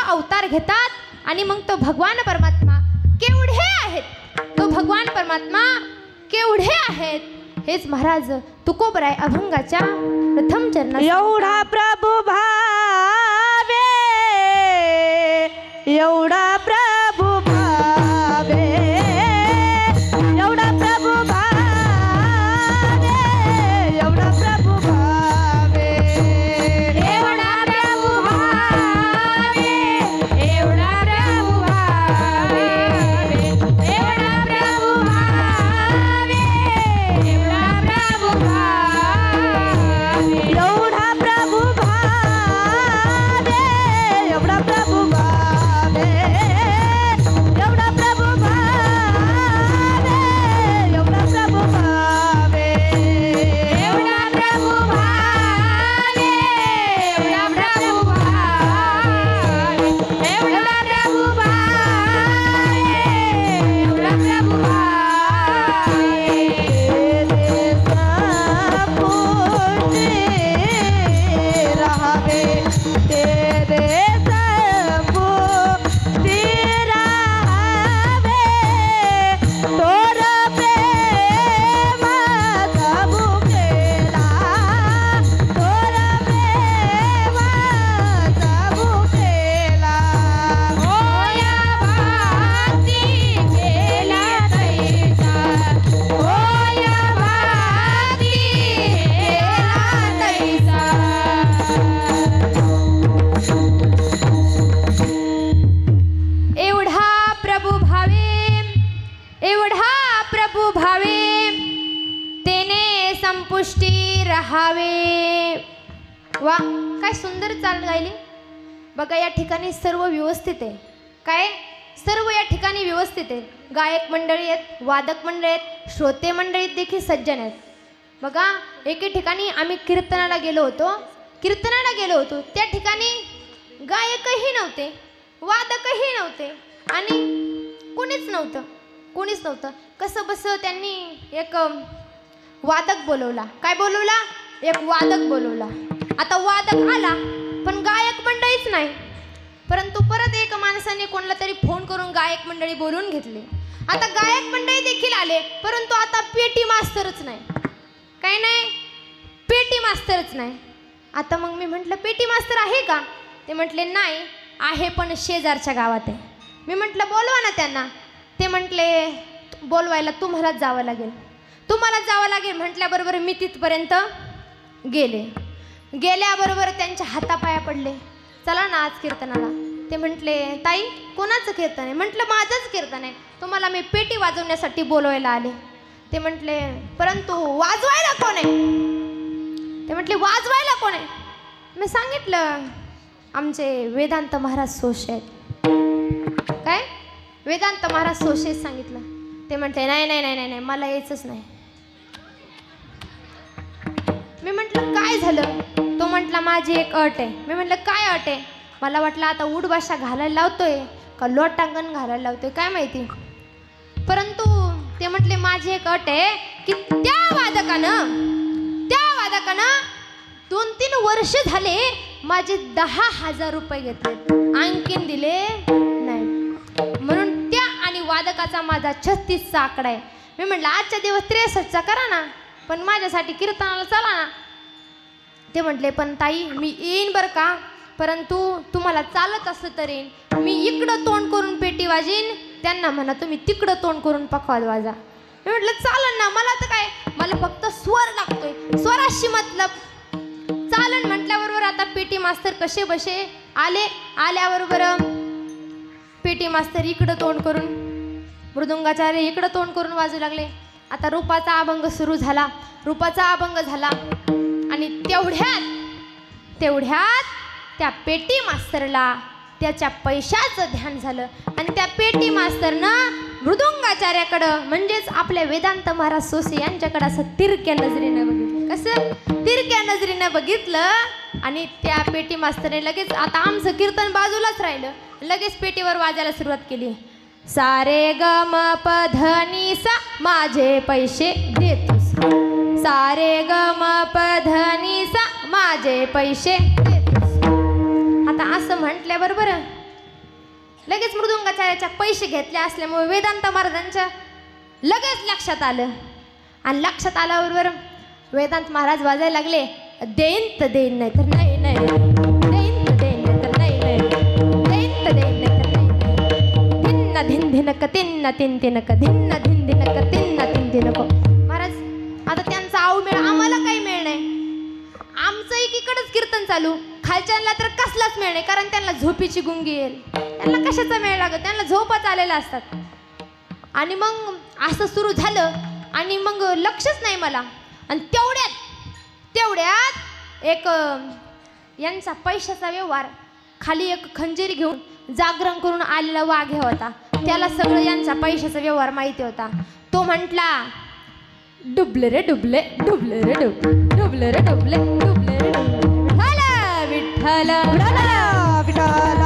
अवतार घेतात आणि मग तो भगवान परमात्मा केवढे आहेत, तो भगवान परमात्मा केवढे आहेत हेच महाराज तुकोबराय अभंगाच्या प्रथम चरणात. एवढा प्रभू भावे, एवढा प्रभू भावे, एवढा प्रभू भावे, एवढा प्रभू भावे, एवढा प्रभू भावे, एवढा प्रभू भावे, एवढा प्रभू भावे, एवढा प्रभू भावे, एवढा प्रभू भावे, एवढा प्रभू भावे, एवढा प्रभू भावे, एवढा प्रभू भावे, एवढा प्रभू भावे, एवढा प्रभू भावे, एवढा प्रभू भावे, एवढा प्रभू भावे. तेरे संपूर्ण रहावे, तोर प्रेम सबु केला, तोर प्रेम सबु केला, होया भक्ती केला तैसा, होया भक्ती केला तैसा. एवढा प्रभू भावे, एवढा प्रभू भावे, तेने संपुष्टी रहावे. वा, काय सुंदर चाल गायली बघा. या ठिकाणी सर्व व्यवस्थित आहे. काय सर्व या ठिकाणी व्यवस्थित आहे. गायक मंडळी आहेत, वादक मंडळी आहेत, श्रोते मंडळी देखील सज्जन आहेत. बघा, एके ठिकाणी आम्ही कीर्तनाला गेलो होतो. त्या ठिकाणी गायकही नव्हते, वादकही नव्हते आणि कोणीच नव्हतं. कसं बसं त्यांनी एक वादक बोलवला. काय बोलवला? एक वादक बोलवला. आता वादक आला पण गायक मंडळीच नाही. परंतु परत एक माणसाने कोणाला तरी फोन करून गायक मंडळी बोलवून घेतले. आता गायक मंडळी देखील आले, परंतु आता पेटी मास्तरच नाही. काय नाही? पेटी मास्तरच नाही. आता मग मी म्हटलं, पेटी मास्तर आहे का? ते म्हटले, नाही आहे, पण शेजारच्या गावात आहे. मी म्हटलं, बोलवा ना त्यांना. ते म्हटले, बोलवायला तुम्हालाच जावं लागेल. म्हटल्याबरोबर मी तिथपर्यंत गेल्याबरोबर त्यांच्या हातापाया पडले. चला ना आज कीर्तनाला. ते म्हटले, ताई कोणाचं कीर्तन आहे? म्हटलं, माझंच कीर्तन आहे. तुम्हाला मी पेटी वाजवण्यासाठी बोलवायला आले. ते म्हटले परंतु वाजवायला कोण आहे? ते म्हटले वाजवायला कोण आहे? मी सांगितलं आमचे वेदांत महाराज सोशे आहेत. काय वेदांत महाराज सोशे सांगितलं. ते म्हटले नाही नाही नाही नाही मला यायचंच नाही. मी म्हटलं काय झालं? तो म्हटला माझी एक अट आहे. मी म्हटलं काय अट आहे? मला वाटलं आता उडभाषा घालायला लावतोय का लोटांगण घालायला लावतोय काय माहिती. परंतु ते म्हटले माझी एक अट आहे की त्या वादकानं 2-3 वर्ष झाले माझे 10,000 रुपये घेतलेत, आणखीन दिले नाही. म्हणून त्या आणि वादकाचा माझा 36चा आकडा आहे. मी म्हटलं आजच्या दिवस 63चा करा ना, पण माझ्यासाठी कीर्तनाला चला ना. ते म्हटले पण ताई मी येईन बरं का, परंतु तुम्हाला चालत असलं तर येईन. मी इकडं तोंड करून पेटी वाजीन, त्यांना म्हणा तुम्ही तिकडं तोंड करून पखवाज वाजा. मी म्हटलं चालन ना, मला तर काय, मला फक्त स्वर लागतोय, स्वराशी मतलब. चालन म्हटल्याबरोबर आता पेटी मास्तर कसे बसे आल्याबरोबर पेटी मास्तर इकडं तोंड करून, मृदुंगाचार्य इकडं तोंड करून वाजू लागले. आता रूपाचा अभंग सुरू झाला. रूपाचा अभंग झाला आणि तेवढ्यात त्या पेटी मास्तरला त्याच्या पैशाचं ध्यान झालं आणि त्या पेटी मास्तरनं मृदुंगाचार्याकडं म्हणजेच आपल्या वेदांत महाराज सोसे यांच्याकडं असं तिरक्या नजरेनं बघितलं. कसं तिरक्या नजरेनं बघितलं आणि त्या पेटी मास्तरने लगेच, आता आमचं कीर्तन बाजूलाच राहिलं, लगेच पेटीवर वाजायला सुरुवात केली. सारे ग म प ध नि सा माझे पैसे देतोस. सारे ग म प ध नि सा माझे पैसे देतोस. आता असं म्हटल्याबरोबर लगेच मृदुंगाचार्याच्या पैसे घेतले असल्यामुळे वेदांत महाराजांच्या लगेच लक्षात आलं. आणि लक्षात आल्याबरोबर वेदांत महाराज वाजायला लागले, देईन तर देईन नाही तर नाही नाही, देईन तर देईन नाही तर नाही नाही, देईन तर देईन नाही तर नाही नाही. धिन्न धिन धिनक तिन्न तिन तिनक धिन्न धिन धिनक तिन्न तिन तिनक. महाराज आता त्यांचा अवमेळ आम्हाला काही मेळ नाही. आमचं एकीकडेच कीर्तन चालू, खालच्यांना तर कसलाच मेळ नाही, कारण त्यांना झोपीची गुंगी येईल. त्यांना कशाचा मेळ लागत, त्यांना झोपच आलेल्या असतात. आणि मग असं सुरू झालं आणि मग लक्षच नाही मला. आणि तेवढ्यात एक यांचा पैशाचा व्यवहार, खाली एक खंजीर घेऊन जागरण करून आलेला वाघ्या होता. त्याला सगळं यांचा पैशाचा व्यवहार माहिती होता. तो म्हटला डुबले रे डुबले, डुबले रे डुबले, डुबले रे डुबले, डुबले रे डुबले. विठ्ठल विठ्ठल विठ्ठल.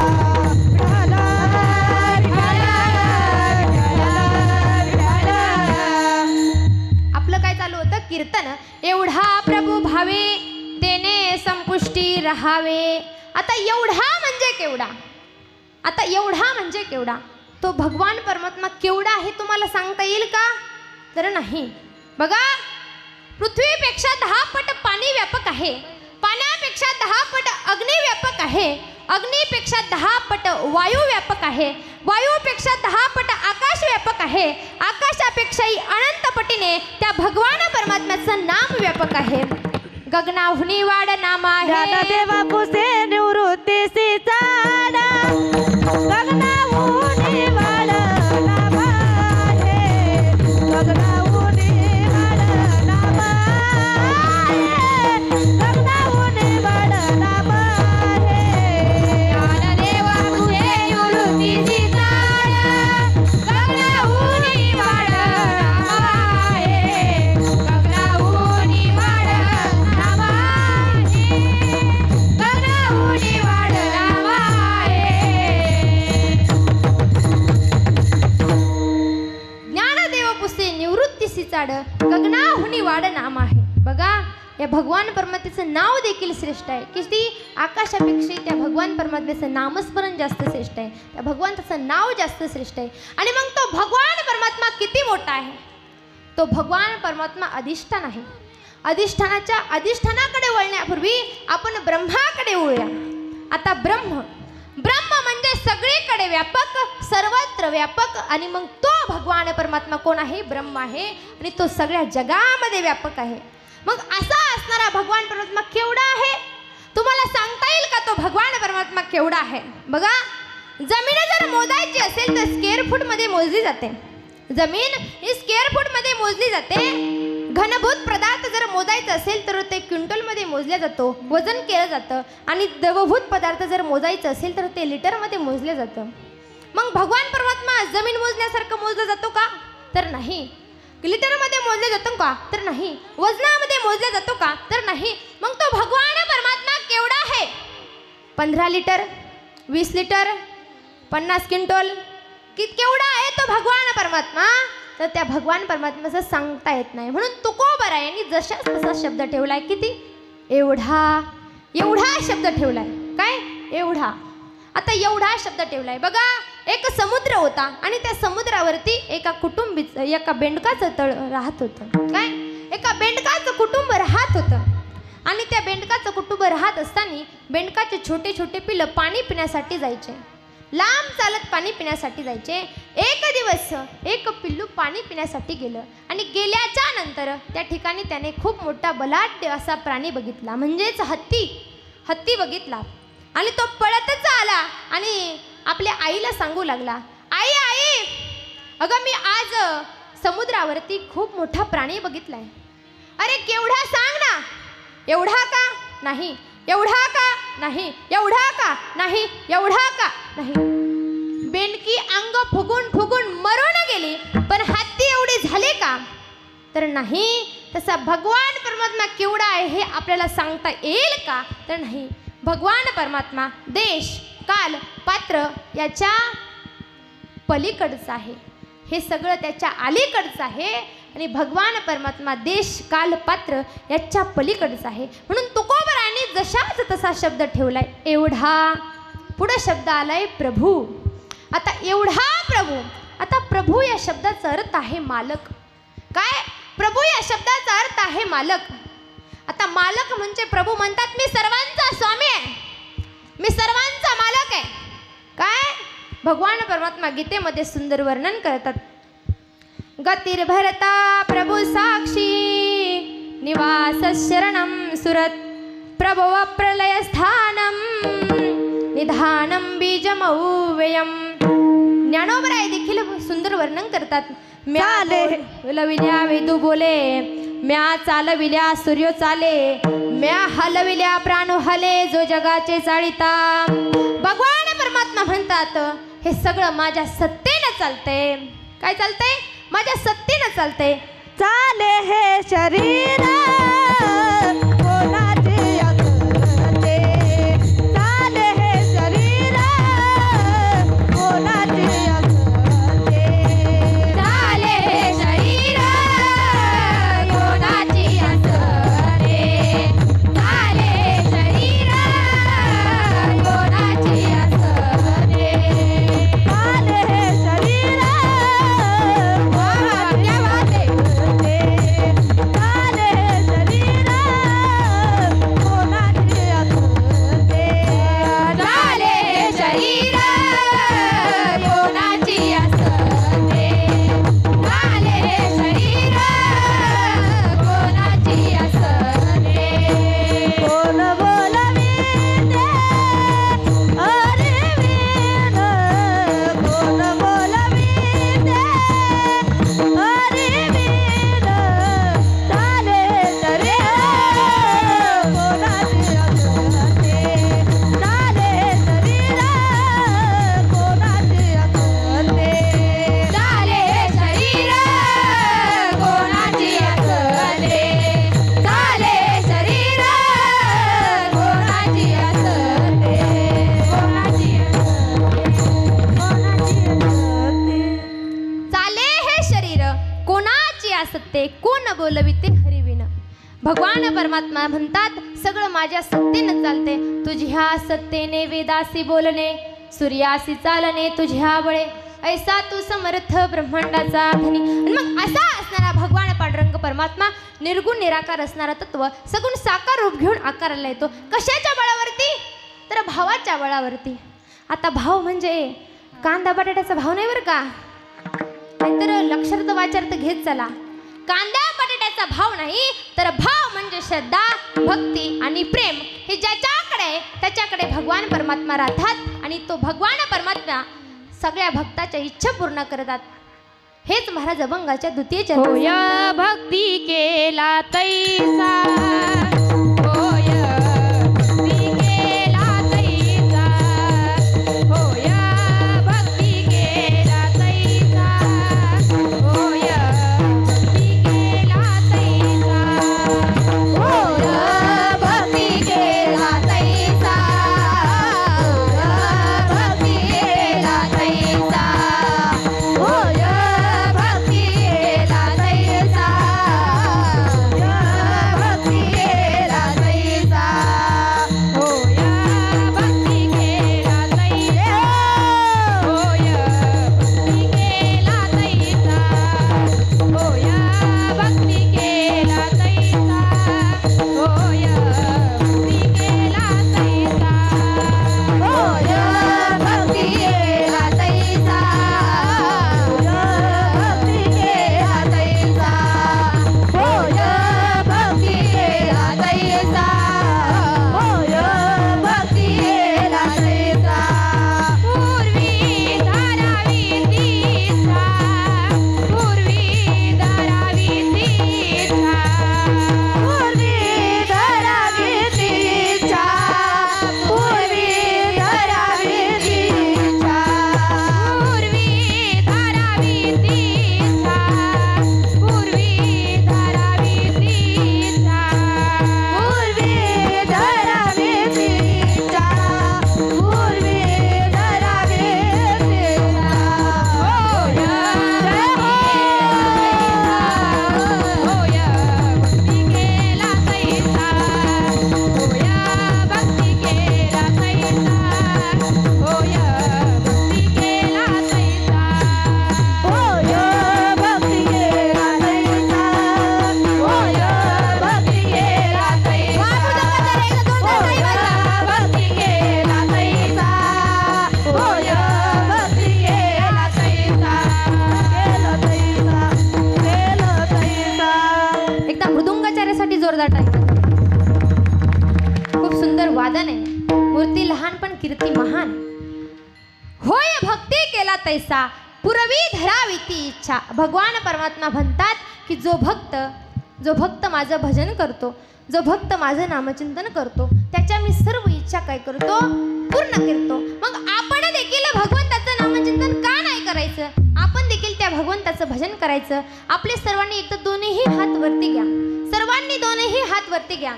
आपलं काय चालू होतं कीर्तन, एवढा प्रभू भावे तेने संपुष्टी राहावे. आता एवढा म्हणजे केवढा, आता एवढा म्हणजे केवढा. तो भगवान परमात्मा केवढा आहे तुम्हाला सांगता येईल का? तर नाही. बघा, पृथ्वीपेक्षा 10 पट पाणी व्यापक आहे, पाण्यापेक्षा 10 पट अग्नी व्यापक आहे, अग्नीपेक्षा 10 पट वायू व्यापक आहे, वायूपेक्षा 10 पट आकाश व्यापक आहे, आकाशापेक्षाही अनंत पटीने त्या भगवान परमात्म्याचं नाम व्यापक आहे. गगनाहुनी वाड नाम आहे, देवा कुसे निवृत्तीसी चाडा. गगनाहुनी वाड नाम आहे, गगनाहुनी वाड नाम आहे, गगनाहुनी वाड नाम आहे. देवा कुसे निवृत्तीसी चाडा. गगनाहुनी वाड नाम आहे, गगनाहुनी वाड नाम आहे, गगनाहुनी वाड नाम आहे. ज्ञानदेव पुसे निवृत्तीसी चाड, गगनाहुनी वाड नाम आहे. बघा, या भगवान परमात्म्याचं नाव देखील श्रेष्ठ आहे. किती आकाशापेक्षा त्या भगवान परमात्म्याचं नामस्मरण जास्त श्रेष्ठ आहे, त्या भगवंताचं नाव जास्त श्रेष्ठ आहे. आणि मग तो भगवान परमात्मा किती मोठा आहे. तो भगवान परमात्मा अधिष्ठान आहे. अधिष्ठानाकडे वळण्यापूर्वी आपण ब्रह्माकडे वळूया. आता ब्रह्म म्हणजे सगळीकडे व्यापक, सर्वत्र व्यापक. आणि मग तो भगवान परमात्मा कोण आहे? ब्रह्म आहे. आणि तो सगळ्या जगामध्ये व्यापक आहे. मग असा असणारा भगवान परमात्मा केवढा आहे तुम्हाला सांगता येईल का? तो भगवान परमात्मा केवढा आहे? बघा, जमीन जर मोजायची असेल तर स्क्वेअर फूट मध्ये मोजली जाते. जमीन ही स्क्वेअर फूट मध्ये मोजली जाते. घनभूत पदार्थ जर मोजायचं असेल तर ते क्विंटल मध्ये मोजला जातो, वजन केलं जातं. आणि द्रवभूत पदार्थ जर मोजायचं असेल तर ते लिटर मध्ये मोजलं जातं. मग भगवान परमात्मा जमीन मोजण्यासारखं मोजला जातो का? तर नाही. लिटर मध्ये मोजला जातो का? तर नाही. वजनामध्ये मोजला जातो का? तर नाही. मग तो भगवान परमात्मा केवढा आहे? 15 लिटर, 20 लिटर, 50 क्विंटल, केवढा आहे तो भगवान परमात्मा? तर त्या भगवान परमात्म्याचं सांगता येत नाही. म्हणून तुकोबरा यांनी जशा तसा शब्द ठेवलाय. किती? एवढा. एवढा शब्द ठेवलाय. काय? एवढा. आता एवढा शब्द ठेवलाय. बघा, एक समुद्र होता आणि त्या समुद्रावरती एका बेंडकाचं तळ राहत होतं. काय? एका बेंडकाचं कुटुंब राहत होतं. आणि त्या बेंडकाचं कुटुंब राहत असताना बेंडकाचे छोटे छोटे पिल्लं पाणी पिण्यासाठी जायचे. लांब चालत पाणी पिण्यासाठी जायचे. एक दिवस एक पिल्लू पाणी पिण्यासाठी गेलं आणि गेल्याच्या नंतर त्या ठिकाणी त्याने खूप मोठा बलाढ्य असा प्राणी बघितला, म्हणजेच हत्ती बघितला. आणि तो पळतच आला आणि आपल्या आईला सांगू लागला, आई आई, अगं मी आज समुद्रावरती खूप मोठा प्राणी बघितलाय. अरे केवढा सांग ना. एवढा का? नाही. एवढा का? नाही. एवढा का? नाही. एवढा का? नाही. बेंडकी अंग फुगून फुगून मरून गेली, पण हत्ती एवढी झाली का? तर नाही. तसा भगवान परमात्मा केवढा आहे हे आपल्याला सांगता येईल का? तर नाही. भगवान परमात्मा देश, काल, पात्र याच्या पलीकडचं आहे. हे सगळं त्याच्या अलीकडचं आहे. आणि भगवान परमात्मा देश, काल, पात्र याच्या पलीकडचं आहे. म्हणून तुकोबराने जशाच तसा शब्द ठेवलाय, एवढा. पुढे शब्द आलाय प्रभू. आता एवढा प्रभू. आता प्रभू या शब्दाचा अर्थ आहे मालक. काय? प्रभू या शब्दाचा अर्थ आहे मालक. आता मालक म्हणजे प्रभू म्हणतात मी सर्वांचा स्वामी आहे, मी सर्वांचा मालक आहे. काय? भगवान परमात्मा गीतेमध्ये सुंदर वर्णन करतात. गतिर्भरता प्रभु साक्षी निवास शरणम सुरत प्रभव प्रलय स्थानम निधानम बीजमौव्ययम. ज्ञानोबराय देखील सुंदर वर्णन करतात. म्या लविल्या वेदू बोले, म्या चालविल्या सूर्य चाले, म्या हलविल्या प्राण हले, जो जगाचे चाळिता. भगवान परमात्मा म्हणतात हे सगळं माझ्या सत्तेनं चालते. काय चालते? माझ्या सत्तेनं चालते. चाले हे शरीर कोणाचे असते, चाले हे शरीर कोणाचे असते, चाले हे शरीर कोणाची असते, चाले हे शरीर कोणाची असते, चाले हे शरीर सत्ते कोण बोलविते हरिविन. भगवान परमात्मा म्हणतात सगळं माझ्या सत्तेनं चालते. तुझ्या सत्तेने वेदासी बोलणे, सूर्यासी चालणे तुझ्या बळे, ऐसा तू समर्थ ब्रह्मांडाचा धनी. आणि मग असा असणारा भगवान पांडुरंग परमात्मा निर्गुण निराकार असणारा तत्व सगुण साकार रूप घेऊन आकाराला येतो. कशाच्या बळावरती? तर भावाच्या बळावरती. आता भाव म्हणजे कांदा बटाट्याचा भाव नाही बरं का, नाहीतर लक्षार्थ वाचार्थ घेत चला. कांदा बटाट्याचा भाव नाही, तर भाव म्हणजे श्रद्धा, भक्ती आणि प्रेम. हे ज्याच्याकडे त्याच्याकडे भगवान परमात्मा राहतात आणि तो भगवान परमात्मा सगळ्या भक्ताच्या इच्छा पूर्ण करतात. हेच महाराज अभंगाच्या द्वितीय चरण. होय भक्ती केला तैसा, होय भक्ती केला तैसा, होय भक्ती केला तैसा, होय भक्ती केला तैसा, होय भक्ती केला तैसा, भक्ती केला तैसा, होय भक्ती केला तैसा, भक्ती केला तैसा, होय भक्ती केला तैसा, होय भक्ती केला तैसा, होय भक्ती केला तैसा, होय भक्ती केला तैसा, होय भक्ती केला तैसा, भक्ती केला तैसा, होय भक्ती केला तैसा, होय भक्ती केला तैसा. पूर्वी धारावी तीर्था, पूर्वी धारावी तीर्था, पूर्वी धरावी तीर्था, पूर्वी धरावी तीर्था, पूर्वी धारावी तीर्था, पूर्वी धारावी तीर्था, पूर्वी धरावी तीर्था, पूर्वी धरावी तीर्था. होय भक्ती केला तैसा, होय भक्ती केला तैसा, होय भक्ती केला तैसा, होय भक्ती केला तैसा, होय भक्ती केला तैसा, होय भक्ती केला तैसा, होय भक्ती केला तैसा, केला तैसा, केला तैसा. एकदा मृदुंगाचार्यासाठी जोरदार टाळी. खूप सुंदर वादन आहे. मूर्ती लहान पण कीर्ती महान. होय भक्ती केला तैसा, पूर्वी धरावी ती इच्छा. भगवान परमात्मा म्हणतात की जो भक्त माझं भजन करतो, जो भक्त माझं नामचिंतन करतो, त्याच्या मी सर्व इच्छा काय करतो, पूर्ण करतो. मग आपण देखील भगवंताचं नामचिंतन का नाही करायचं? आपण देखील त्या भगवंताचं भजन करायचं. आपले सर्वांनी एकदा दोन्ही हात वरती घ्या. सर्वांनी दोन्ही हात वरती घ्या.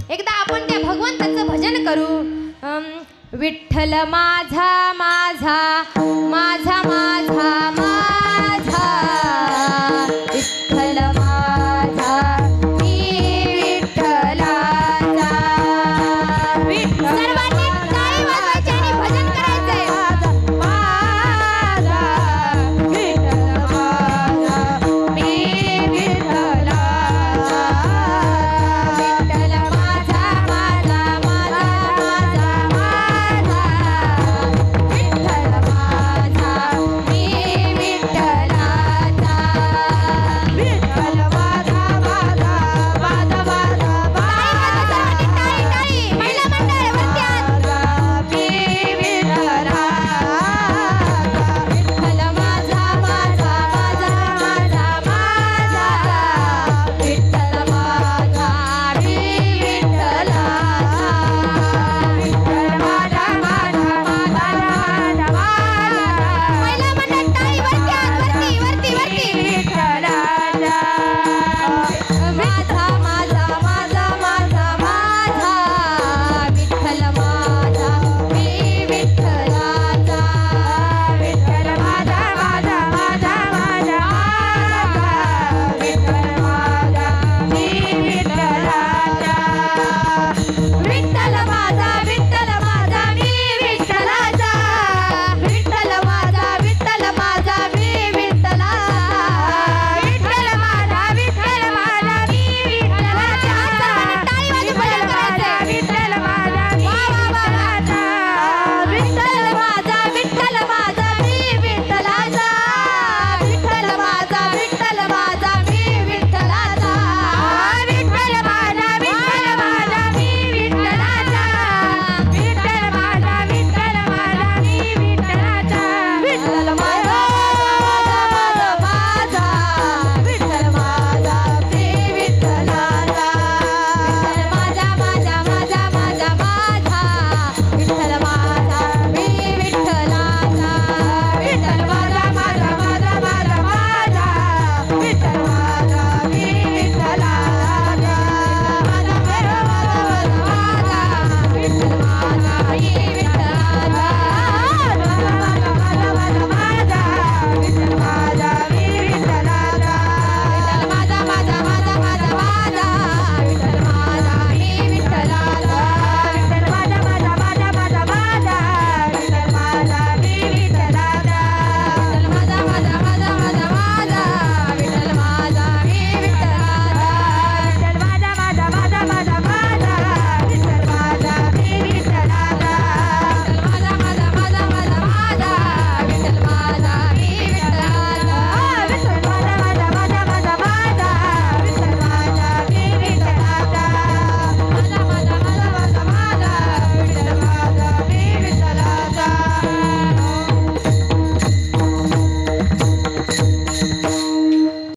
एकदा आपण त्या भगवंताचं भजन करू. विठ्ठल माझा माझा माझा माझा माझा